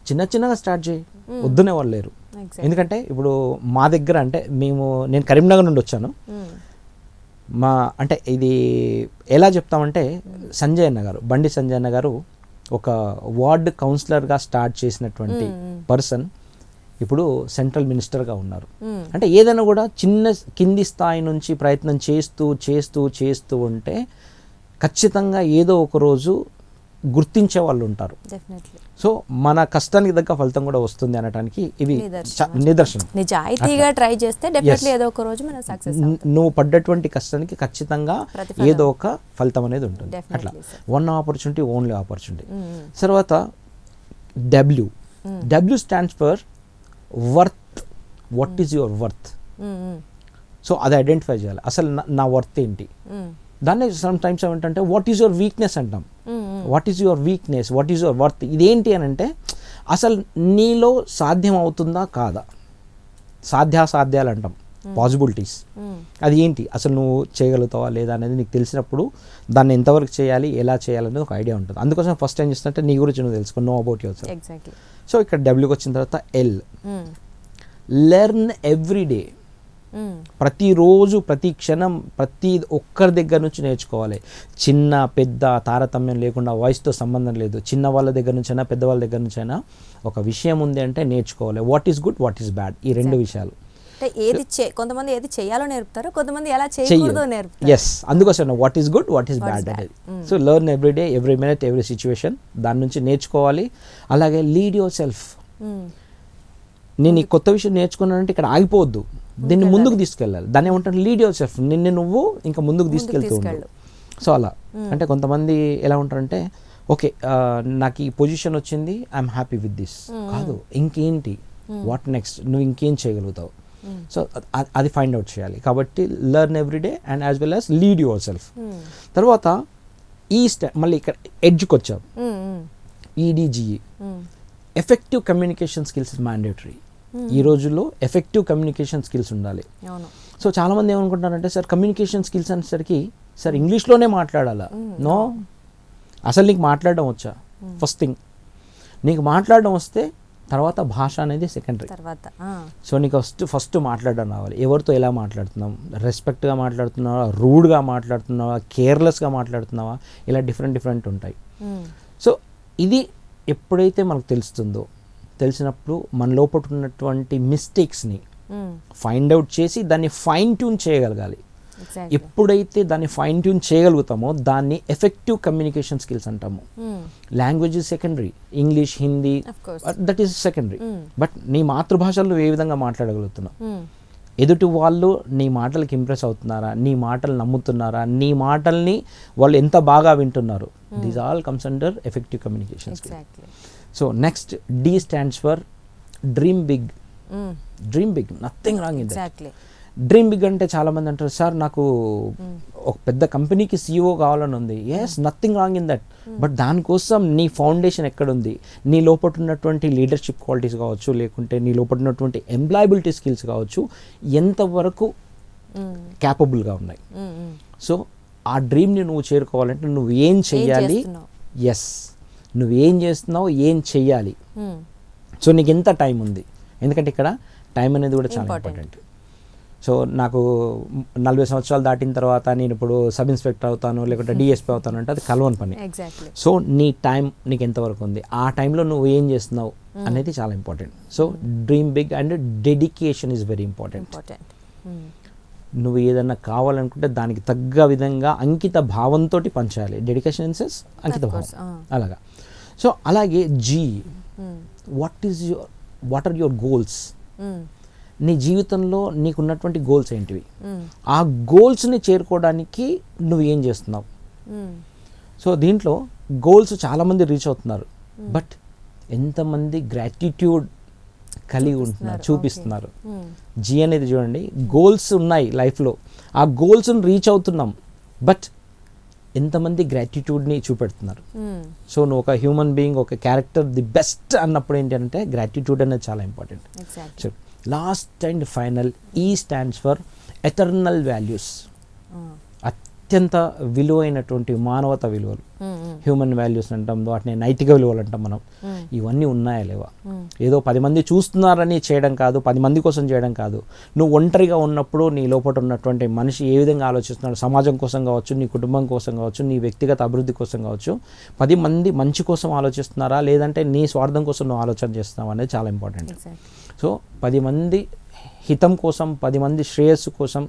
చిన్నగా స్టార్ట్ చేయి, వద్దునే వాళ్ళు లేరు. ఎందుకంటే ఇప్పుడు మా దగ్గర అంటే నేను కరీంనగర్ నుండి వచ్చాను. అంటే ఇది ఎలా చెప్తామంటే బండి సంజయ్ అన్న గారు ఒక వార్డ్ కౌన్సిలర్గా స్టార్ట్ చేసినటువంటి పర్సన్ ఇప్పుడు సెంట్రల్ మినిస్టర్గా ఉన్నారు. అంటే ఏదైనా కూడా కింది స్థాయి నుంచి ప్రయత్నం చేస్తూ ఉంటే ఖచ్చితంగా ఏదో ఒక రోజు గుర్తించే వాళ్ళు ఉంటారు. సో మన కష్టానికి తగ్గ ఫలితం కూడా వస్తుంది అనడానికి ఇవి నిదర్శనం. నిజాయితీగా ట్రై చేస్తే డెఫినెట్లీ ఏదో ఒక రోజు మనం సక్సెస్ అవుతాం. నువ్వు పడ్డటువంటి కష్టానికి ఖచ్చితంగా ఏదో ఒక ఫలితం అనేది ఉంటుంది. అట్లా వన్ ఆపర్చునిటీ, ఓన్లీ ఆపర్చునిటీ. తర్వాత W stands for worth. What is your worth? So అది ఐడెంటిఫై చేయాలి. అసలు నా వర్త్ ఏంటి? దాన్ని సమ్ టైమ్స్ ఏమంటే వాట్ ఈజ్ యువర్ వీక్నెస్ అంటాం. What is your weakness, what is your worth, ఇదేంటి అని అంటే అసలు నీలో సాధ్యం అవుతుందా కాదా, సాధ్యాసాధ్యాలు అంటాం, పాసిబిలిటీస్. అది ఏంటి, అసలు నువ్వు చేయగలుగుతావా లేదా అనేది నీకు తెలిసినప్పుడు దాన్ని ఎంతవరకు చేయాలి, ఎలా చేయాలనేది ఒక ఐడియా ఉంటుంది. అందుకోసం ఫస్ట్ ఏం చేస్తుంటే నీ గురించి నువ్వు తెలుసుకో, know about your self. So ఇక్కడ Wకి వచ్చిన తర్వాత L, లెర్న్ ఎవ్రీ డే. ప్రతిరోజు, ప్రతి క్షణం, ప్రతి ఒక్కరి దగ్గర నుంచి నేర్చుకోవాలి. చిన్న పెద్ద తారతమ్యం లేకుండా, వయసుతో సంబంధం లేదు, చిన్న వాళ్ళ దగ్గర నుంచి అయినా పెద్దవాళ్ళ దగ్గర నుంచి అయినా ఒక విషయం ఉంది అంటే నేర్చుకోవాలి. What is good, what is bad, ఈ రెండు విషయాలు. కొంతమంది ఏది చేయాలో నేర్పుతారు, కొంతమంది ఎలా చేయకూడదో నేర్పుతారు. ఎస్, అందుకోసం what is good, what is bad అనేది. So learn every day, every minute, every situation, దాని నుంచి నేర్చుకోవాలి. అలాగే లీడ్ యువర్ సెల్ఫ్. నేను ఈ కొత్త విషయం నేర్చుకున్నానంటే ఇక్కడ ఆగిపోవద్దు, దీన్ని ముందుకు తీసుకెళ్ళాలి. దాన్ని ఏమంటారు, లీడ్ యువర్ సెల్ఫ్. నిన్ను నువ్వు ఇంకా ముందుకు తీసుకెళ్తూ ఉండు. సో అలా అంటే కొంతమంది ఎలా ఉంటారంటే ఓకే నాకు ఈ పొజిషన్ వచ్చింది, ఐఎమ్ హ్యాపీ విత్ దిస్, కాదు ఇంకేంటి, వాట్ నెక్స్ట్, నువ్వు ఇంకేం చేయగలుగుతావు. సో అది ఫైండ్ అవుట్ చేయాలి. కాబట్టి learn every day and as well as lead your self. తర్వాత మళ్ళీ ఇక్కడ ఎడ్జ్కి వచ్చాం, EDGE, effective communication skills mandatory. ఈ రోజుల్లో ఎఫెక్టివ్ కమ్యూనికేషన్ స్కిల్స్ ఉండాలి. సో చాలామంది ఏమనుకుంటారంటే సార్ కమ్యూనికేషన్ స్కిల్స్ అనేసరికి సార్ ఇంగ్లీష్లోనే మాట్లాడాలా? నో, అసలు నీకు మాట్లాడడం వచ్చా? ఫస్ట్ థింగ్ నీకు మాట్లాడడం వస్తే తర్వాత భాష అనేది సెకండరీ. సో నీకు ఫస్ట్ మాట్లాడడం రావాలి. ఎవరితో ఎలా మాట్లాడుతున్నాం, రెస్పెక్ట్గా మాట్లాడుతున్నావా, రూడ్గా మాట్లాడుతున్నావా, కేర్లెస్గా మాట్లాడుతున్నావా, ఇలా డిఫరెంట్ ఉంటాయి. సో ఇది ఎప్పుడైతే మనకు తెలిసినప్పుడు మన లోపల ఉన్నటువంటి మిస్టేక్స్ని ఫైండ్ అవుట్ చేసి దాన్ని ఫైన్ ట్యూన్ చేయగలగాలి. ఎప్పుడైతే దాన్ని ఫైన్ ట్యూన్ చేయగలుగుతామో దాన్ని ఎఫెక్టివ్ కమ్యూనికేషన్ స్కిల్స్ అంటాము. Language is secondary, English, Hindi, that is secondary. But నీ మాతృభాషలో ఏ విధంగా మాట్లాడగలుగుతున్నావు, ఎదుటి వాళ్ళు నీ మాటలకి ఇంప్రెస్ అవుతున్నారా, నీ మాటలు నమ్ముతున్నారా, నీ మాటల్ని వాళ్ళు ఎంత బాగా వింటున్నారు, these all comes under effective communication skills. So next D stands for dream big. Dream big, nothing wrong in that. Exactly. Dream big అంటే చాలామంది అంటారు, సార్ నాకు ఒక పెద్ద కంపెనీకి CEO కావాలని ఉంది. Yes, nothing wrong in that. But దానికోసం నీ ఫౌండేషన్ ఎక్కడుంది, నీ లోపల ఉన్నటువంటి లీడర్షిప్ క్వాలిటీస్ కావచ్చు, లేకుంటే నీ లోపల ఉన్నటువంటి ఎంప్లాయబిలిటీ స్కిల్స్ కావచ్చు, ఎంతవరకు క్యాపబుల్గా ఉన్నాయి. సో ఆ డ్రీమ్ని నువ్వు చేరుకోవాలంటే నువ్వు ఏం చెయ్యాలి, ఎస్ నువ్వేం చేస్తున్నావు, ఏం చెయ్యాలి. సో నీకు ఎంత టైం ఉంది, ఎందుకంటే ఇక్కడ టైం అనేది కూడా చాలా ఇంపార్టెంట్. సో నాకు 40 సంవత్సరాలు దాటిన తర్వాత నేను ఇప్పుడు సబ్ ఇన్స్పెక్టర్ అవుతాను, లేకుంటే DSP అవుతాను అంటే అది కలవని పని. సో నీ టైం నీకు ఎంతవరకు ఉంది, ఆ టైంలో నువ్వు ఏం చేస్తున్నావు అనేది చాలా important. So dream big and dedication is very important. నువ్వు ఏదన్నా కావాలనుకుంటే దానికి తగ్గ విధంగా అంకిత భావంతో పనిచేయాలి. డెడికేషన్ ఇన్ సెన్స్ అంకిత భావం, అలాగా. సో అలాగే G, what are your goals. నీ జీవితంలో నీకున్నటువంటి గోల్స్ ఏంటివి, ఆ గోల్స్ని చేరుకోవడానికి నువ్వు ఏం చేస్తున్నావు. సో దీంట్లో గోల్స్ చాలామంది రీచ్ అవుతున్నారు, బట్ ఎంతమంది గ్రాటిట్యూడ్ కలిగి ఉంటున్నారు, చూపిస్తున్నారు. G అనేది చూడండి, గోల్స్ ఉన్నాయి లైఫ్లో, ఆ గోల్స్ని రీచ్ అవుతున్నాం, బట్ ఎంతమంది గ్రాటిట్యూడ్ని చూపెడుతున్నారు. సో నువ్వు ఒక హ్యూమన్ బీయింగ్, ఒక క్యారెక్టర్ ది బెస్ట్ అన్నప్పుడు ఏంటంటే గ్రాటిట్యూడ్ అనేది చాలా important. So last and final E stands for eternal values. అత్యంత విలువైనటువంటి మానవత విలువలు, హ్యూమన్ వాల్యూస్ అంటాం, వాటిని నైతిక విలువలు అంటాం మనం. ఇవన్నీ ఉన్నాయా లేవా? ఏదో 10 మంది చూస్తున్నారని చేయడం కాదు, 10 మంది కోసం చేయడం కాదు. నువ్వు ఒంటరిగా ఉన్నప్పుడు నీ లోపల ఉన్నటువంటి మనిషి ఏ విధంగా ఆలోచిస్తున్నాడు, సమాజం కోసం కావచ్చు, నీ కుటుంబం కోసం కావచ్చు, నీ వ్యక్తిగత అభివృద్ధి కోసం కావచ్చు, 10 మంది మంచి కోసం ఆలోచిస్తున్నారా, లేదంటే నీ స్వార్థం కోసం నువ్వు ఆలోచన చేస్తున్నావు అనేది చాలా ఇంపార్టెంట్. సో 10 మంది హితం కోసం, 10 మంది శ్రేయస్సు కోసం,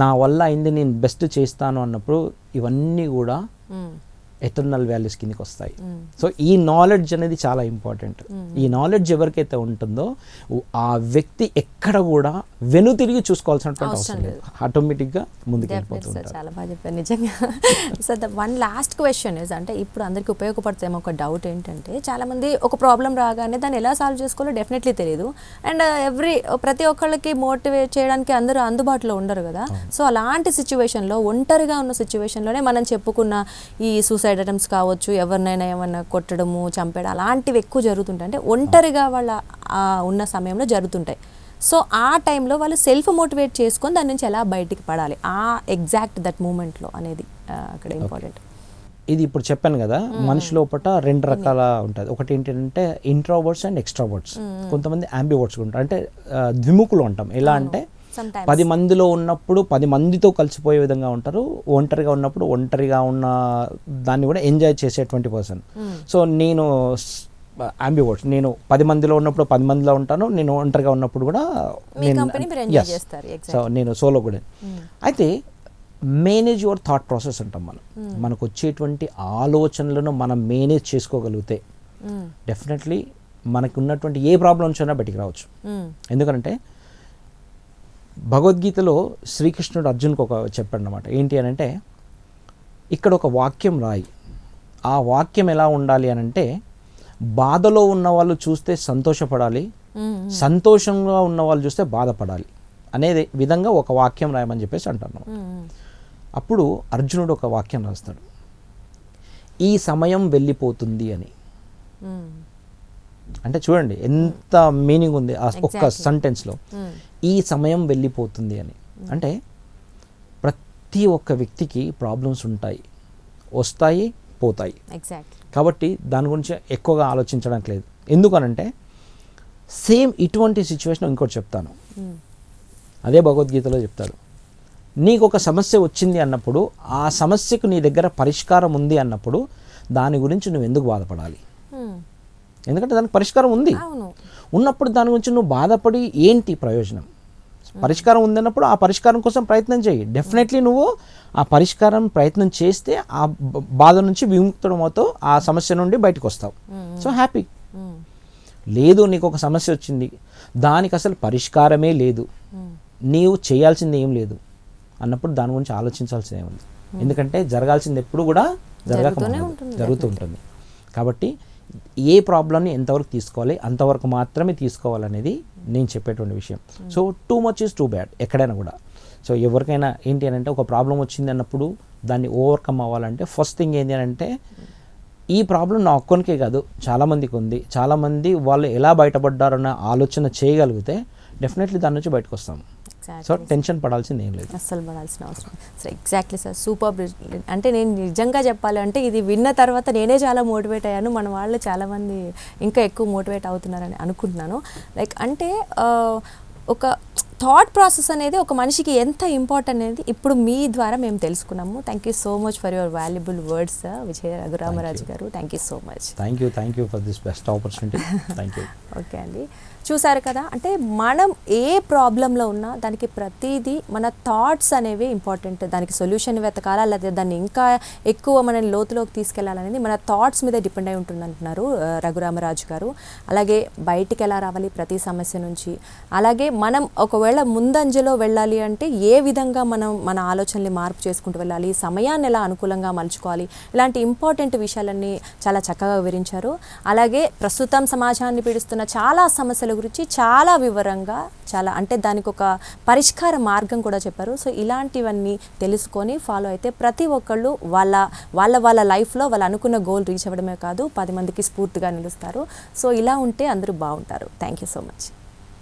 నా వల్ల అయింది నేను బెస్ట్ చేస్తాను అన్నప్పుడు ఇవన్నీ కూడా ఎటర్నల్ వాల్యూస్ కిందకి వస్తాయి. సో ఈ నాలెడ్జ్ అనేది చాలా ఇంపార్టెంట్. ఈ నాలెడ్జ్ ఎవరికైతే ఉంటుందో ఆ వ్యక్తి ఎక్కడ కూడా వెనుతిరిగి చూసుకోవాల్సినటువంటి అవసరం లేదు, ఆటోమేటిక్గా ముందుకు వెళ్ళిపోతుంటారు. చాలా బాగా చెప్పారు నిజంగా. So the one last question is, అంటే ఇప్పుడు అందరికీ ఉపయోగపడుతుందేమో ఒక డౌట్ ఏంటంటే, చాలామంది ఒక ప్రాబ్లం రాగానే దాన్ని ఎలా సాల్వ్ చేసుకోవాలో డెఫినెట్లీ తెలియదు. అండ్ ప్రతి ఒక్కళ్ళకి మోటివేట్ చేయడానికి అందరూ అందుబాటులో ఉండరు కదా. సో అలాంటి సిచ్యువేషన్లో, ఒంటరిగా ఉన్న సిచ్యువేషన్లోనే మనం చెప్పుకున్న ఈ సూసైడ్ అటెంప్ట్స్ కావచ్చు, ఎవరినైనా ఏమన్నా కొట్టడము, చంపేయడం, అలాంటివి ఎక్కువ జరుగుతుంటాయి. అంటే ఒంటరిగా వాళ్ళ ఉన్న సమయంలో జరుగుతుంటాయి. సో ఆ టైంలో వాళ్ళు సెల్ఫ్ మోటివేట్ చేసుకొని దాని నుంచి ఎలా బయటికి పడాలి, ఆ ఎగ్జాక్ట్ దట్ మూమెంట్లో అనేది అక్కడ ఇంపార్టెంట్. ఇది ఇప్పుడు చెప్పాను కదా, మనిషి లోపల 2 రకాల ఉంటుంది. ఒకటి ఏంటంటే ఇంట్రోవర్ట్స్ అండ్ ఎక్స్ట్రావర్ట్స్. కొంతమంది యాంబివర్ట్స్ ఉంటారు, అంటే ద్విముఖులు ఉంటాం. ఎలా అంటే 10 మందిలో ఉన్నప్పుడు 10 మందితో కలిసిపోయే విధంగా ఉంటారు, ఒంటరిగా ఉన్నప్పుడు ఒంటరిగా ఉన్న దాన్ని కూడా ఎంజాయ్ చేసేటువంటి పర్సన్. సో నేను యాంబివర్ట్స్, నేను 10 మందిలో ఉన్నప్పుడు 10 మందిలో ఉంటాను, నేను ఒంటరిగా ఉన్నప్పుడు కూడా సో నేను సోలో కూడా. అయితే మేనేజ్ యువర్ థాట్ ప్రాసెస్ అంటాం మనం. మనకు వచ్చేటువంటి ఆలోచనలను మనం మేనేజ్ చేసుకోగలిగితే డెఫినెట్లీ మనకు ఉన్నటువంటి ఏ ప్రాబ్లమ్స్ అయినా బయటికి రావచ్చు. ఎందుకంటే భగవద్గీతలో శ్రీకృష్ణుడు అర్జున్కి చెప్పాడు అన్నమాట. ఏంటి అని అంటే, ఇక్కడ ఒక వాక్యం రాయి, ఆ వాక్యం ఎలా ఉండాలి అని అంటే, బాధలో ఉన్న వాళ్ళు చూస్తే సంతోషపడాలి, సంతోషంగా ఉన్న వాళ్ళు చూస్తే బాధపడాలి అనేది విధంగా ఒక వాక్యం రాయమని చెప్పేసి అంటాను. అప్పుడు అర్జునుడు ఒక వాక్యం రాస్తాడు, ఈ సమయం వెళ్ళిపోతుంది అని. అంటే చూడండి ఎంత మీనింగ్ ఉంది ఆ ఒక్క సెంటెన్స్లో, ఈ సమయం వెళ్ళిపోతుంది అని. అంటే ప్రతి ఒక్క వ్యక్తికి ప్రాబ్లమ్స్ ఉంటాయి, వస్తాయి, పోతాయి. కాబట్టి దాని గురించి ఎక్కువగా ఆలోచించడానికి లేదు. ఎందుకనంటే సేమ్ ఇటువంటి సిచ్యువేషన్ ఇంకోటి చెప్తాను, అదే భగవద్గీతలో చెప్తాడు. నీకు ఒక సమస్య వచ్చింది అన్నప్పుడు, ఆ సమస్యకు నీ దగ్గర పరిష్కారం ఉంది అన్నప్పుడు దాని గురించి నువ్వు ఎందుకు బాధపడాలి? ఎందుకంటే దానికి పరిష్కారం ఉంది. ఉన్నప్పుడు దాని గురించి నువ్వు బాధపడి ఏంటి ప్రయోజనం? పరిష్కారం ఉందన్నప్పుడు ఆ పరిష్కారం కోసం ప్రయత్నం చేయి. డెఫినెట్లీ నువ్వు ఆ పరిష్కారం ప్రయత్నం చేస్తే ఆ బాధ నుంచి విముక్తుడం అవుతావు, ఆ సమస్య నుండి బయటకు వస్తావు. So happy. లేదు నీకు ఒక సమస్య వచ్చింది, దానికి అసలు పరిష్కారమే లేదు, నీవు చేయాల్సింది ఏం లేదు అన్నప్పుడు దాని గురించి ఆలోచించాల్సిందే ఉంది. ఎందుకంటే జరగాల్సింది ఎప్పుడు కూడా జరుగుతూ ఉంటుంది. కాబట్టి ఏ ప్రాబ్లమ్ని ఎంతవరకు తీసుకోవాలి అంతవరకు మాత్రమే తీసుకోవాలనేది నేను చెప్పేటువంటి విషయం. So too much is too bad ఎక్కడైనా కూడా. సో ఎవరికైనా ఏంటి అని అంటే ఒక ప్రాబ్లం వచ్చింది అన్నప్పుడు దాన్ని ఓవర్కమ్ అవ్వాలంటే ఫస్ట్ థింగ్ ఏంటి అని అంటే ఈ ప్రాబ్లం నా ఒక్కనికే కాదు చాలామందికి ఉంది, చాలామంది వాళ్ళు ఎలా బయటపడ్డారన్న ఆలోచన చేయగలిగితే డెఫినెట్లీ దాని నుంచి బయటకు వస్తాం. సో టెన్షన్ పడాల్సింది ఏం లేదు, అస్సలు పడాల్సిన అవసరం. So exactly sir, super. అంటే నేను నిజంగా చెప్పాలి అంటే ఇది విన్న తర్వాత నేనే చాలా మోటివేట్ అయ్యాను, మన వాళ్ళు చాలామంది ఇంకా ఎక్కువ మోటివేట్ అవుతున్నారని అనుకుంటున్నాను. లైక్ అంటే ఒక థాట్ ప్రాసెస్ అనేది ఒక మనిషికి ఎంత ఇంపార్టెంట్ అనేది ఇప్పుడు మీ ద్వారా మేము తెలుసుకున్నాము. Thank you so much for your valuable words Vijaya Raghuramaraju garu. Thank you so much. Thank you for this best opportunity. Thank you. Okay అండి, చూసారు కదా, అంటే మనం ఏ ప్రాబ్లంలో ఉన్నా దానికి ప్రతిదీ మన థాట్స్ అనేవి ఇంపార్టెంట్. దానికి సొల్యూషన్ వెతకాలా లేదా దాన్ని ఇంకా ఎక్కువ మన లోతులోకి తీసుకెళ్లాలనేది మన థాట్స్ మీద డిపెండ్ అయి ఉంటుంది అంటున్నారు రఘురామరాజు గారు. అలాగే బయటికి ఎలా రావాలి ప్రతి సమస్య నుంచి, అలాగే మనం ఒకవేళ ముందంజలో వెళ్ళాలి అంటే ఏ విధంగా మనం మన ఆలోచనల్ని మార్పు చేసుకుంటూ వెళ్ళాలి, సమయాన్ని ఎలా అనుకూలంగా మలుచుకోవాలి, ఇలాంటి ఇంపార్టెంట్ విషయాలన్నీ చాలా చక్కగా వివరించారు. అలాగే ప్రస్తుతం సమాజాన్ని పీడిస్తున్న చాలా సమస్యల గురించి చాలా వివరంగా, చాలా అంటే దానికి ఒక పరిష్కార మార్గం కూడా చెప్పారు. సో ఇలాంటివన్నీ తెలుసుకొని ఫాలో అయితే ప్రతి ఒక్కళ్ళు వాళ్ళ లైఫ్లో వాళ్ళు అనుకున్న గోల్ రీచ్ అవ్వడమే కాదు 10 మందికి స్ఫూర్తిగా నిలుస్తారు. సో ఇలా ఉంటే అందరూ బాగుంటారు. Thank you so much.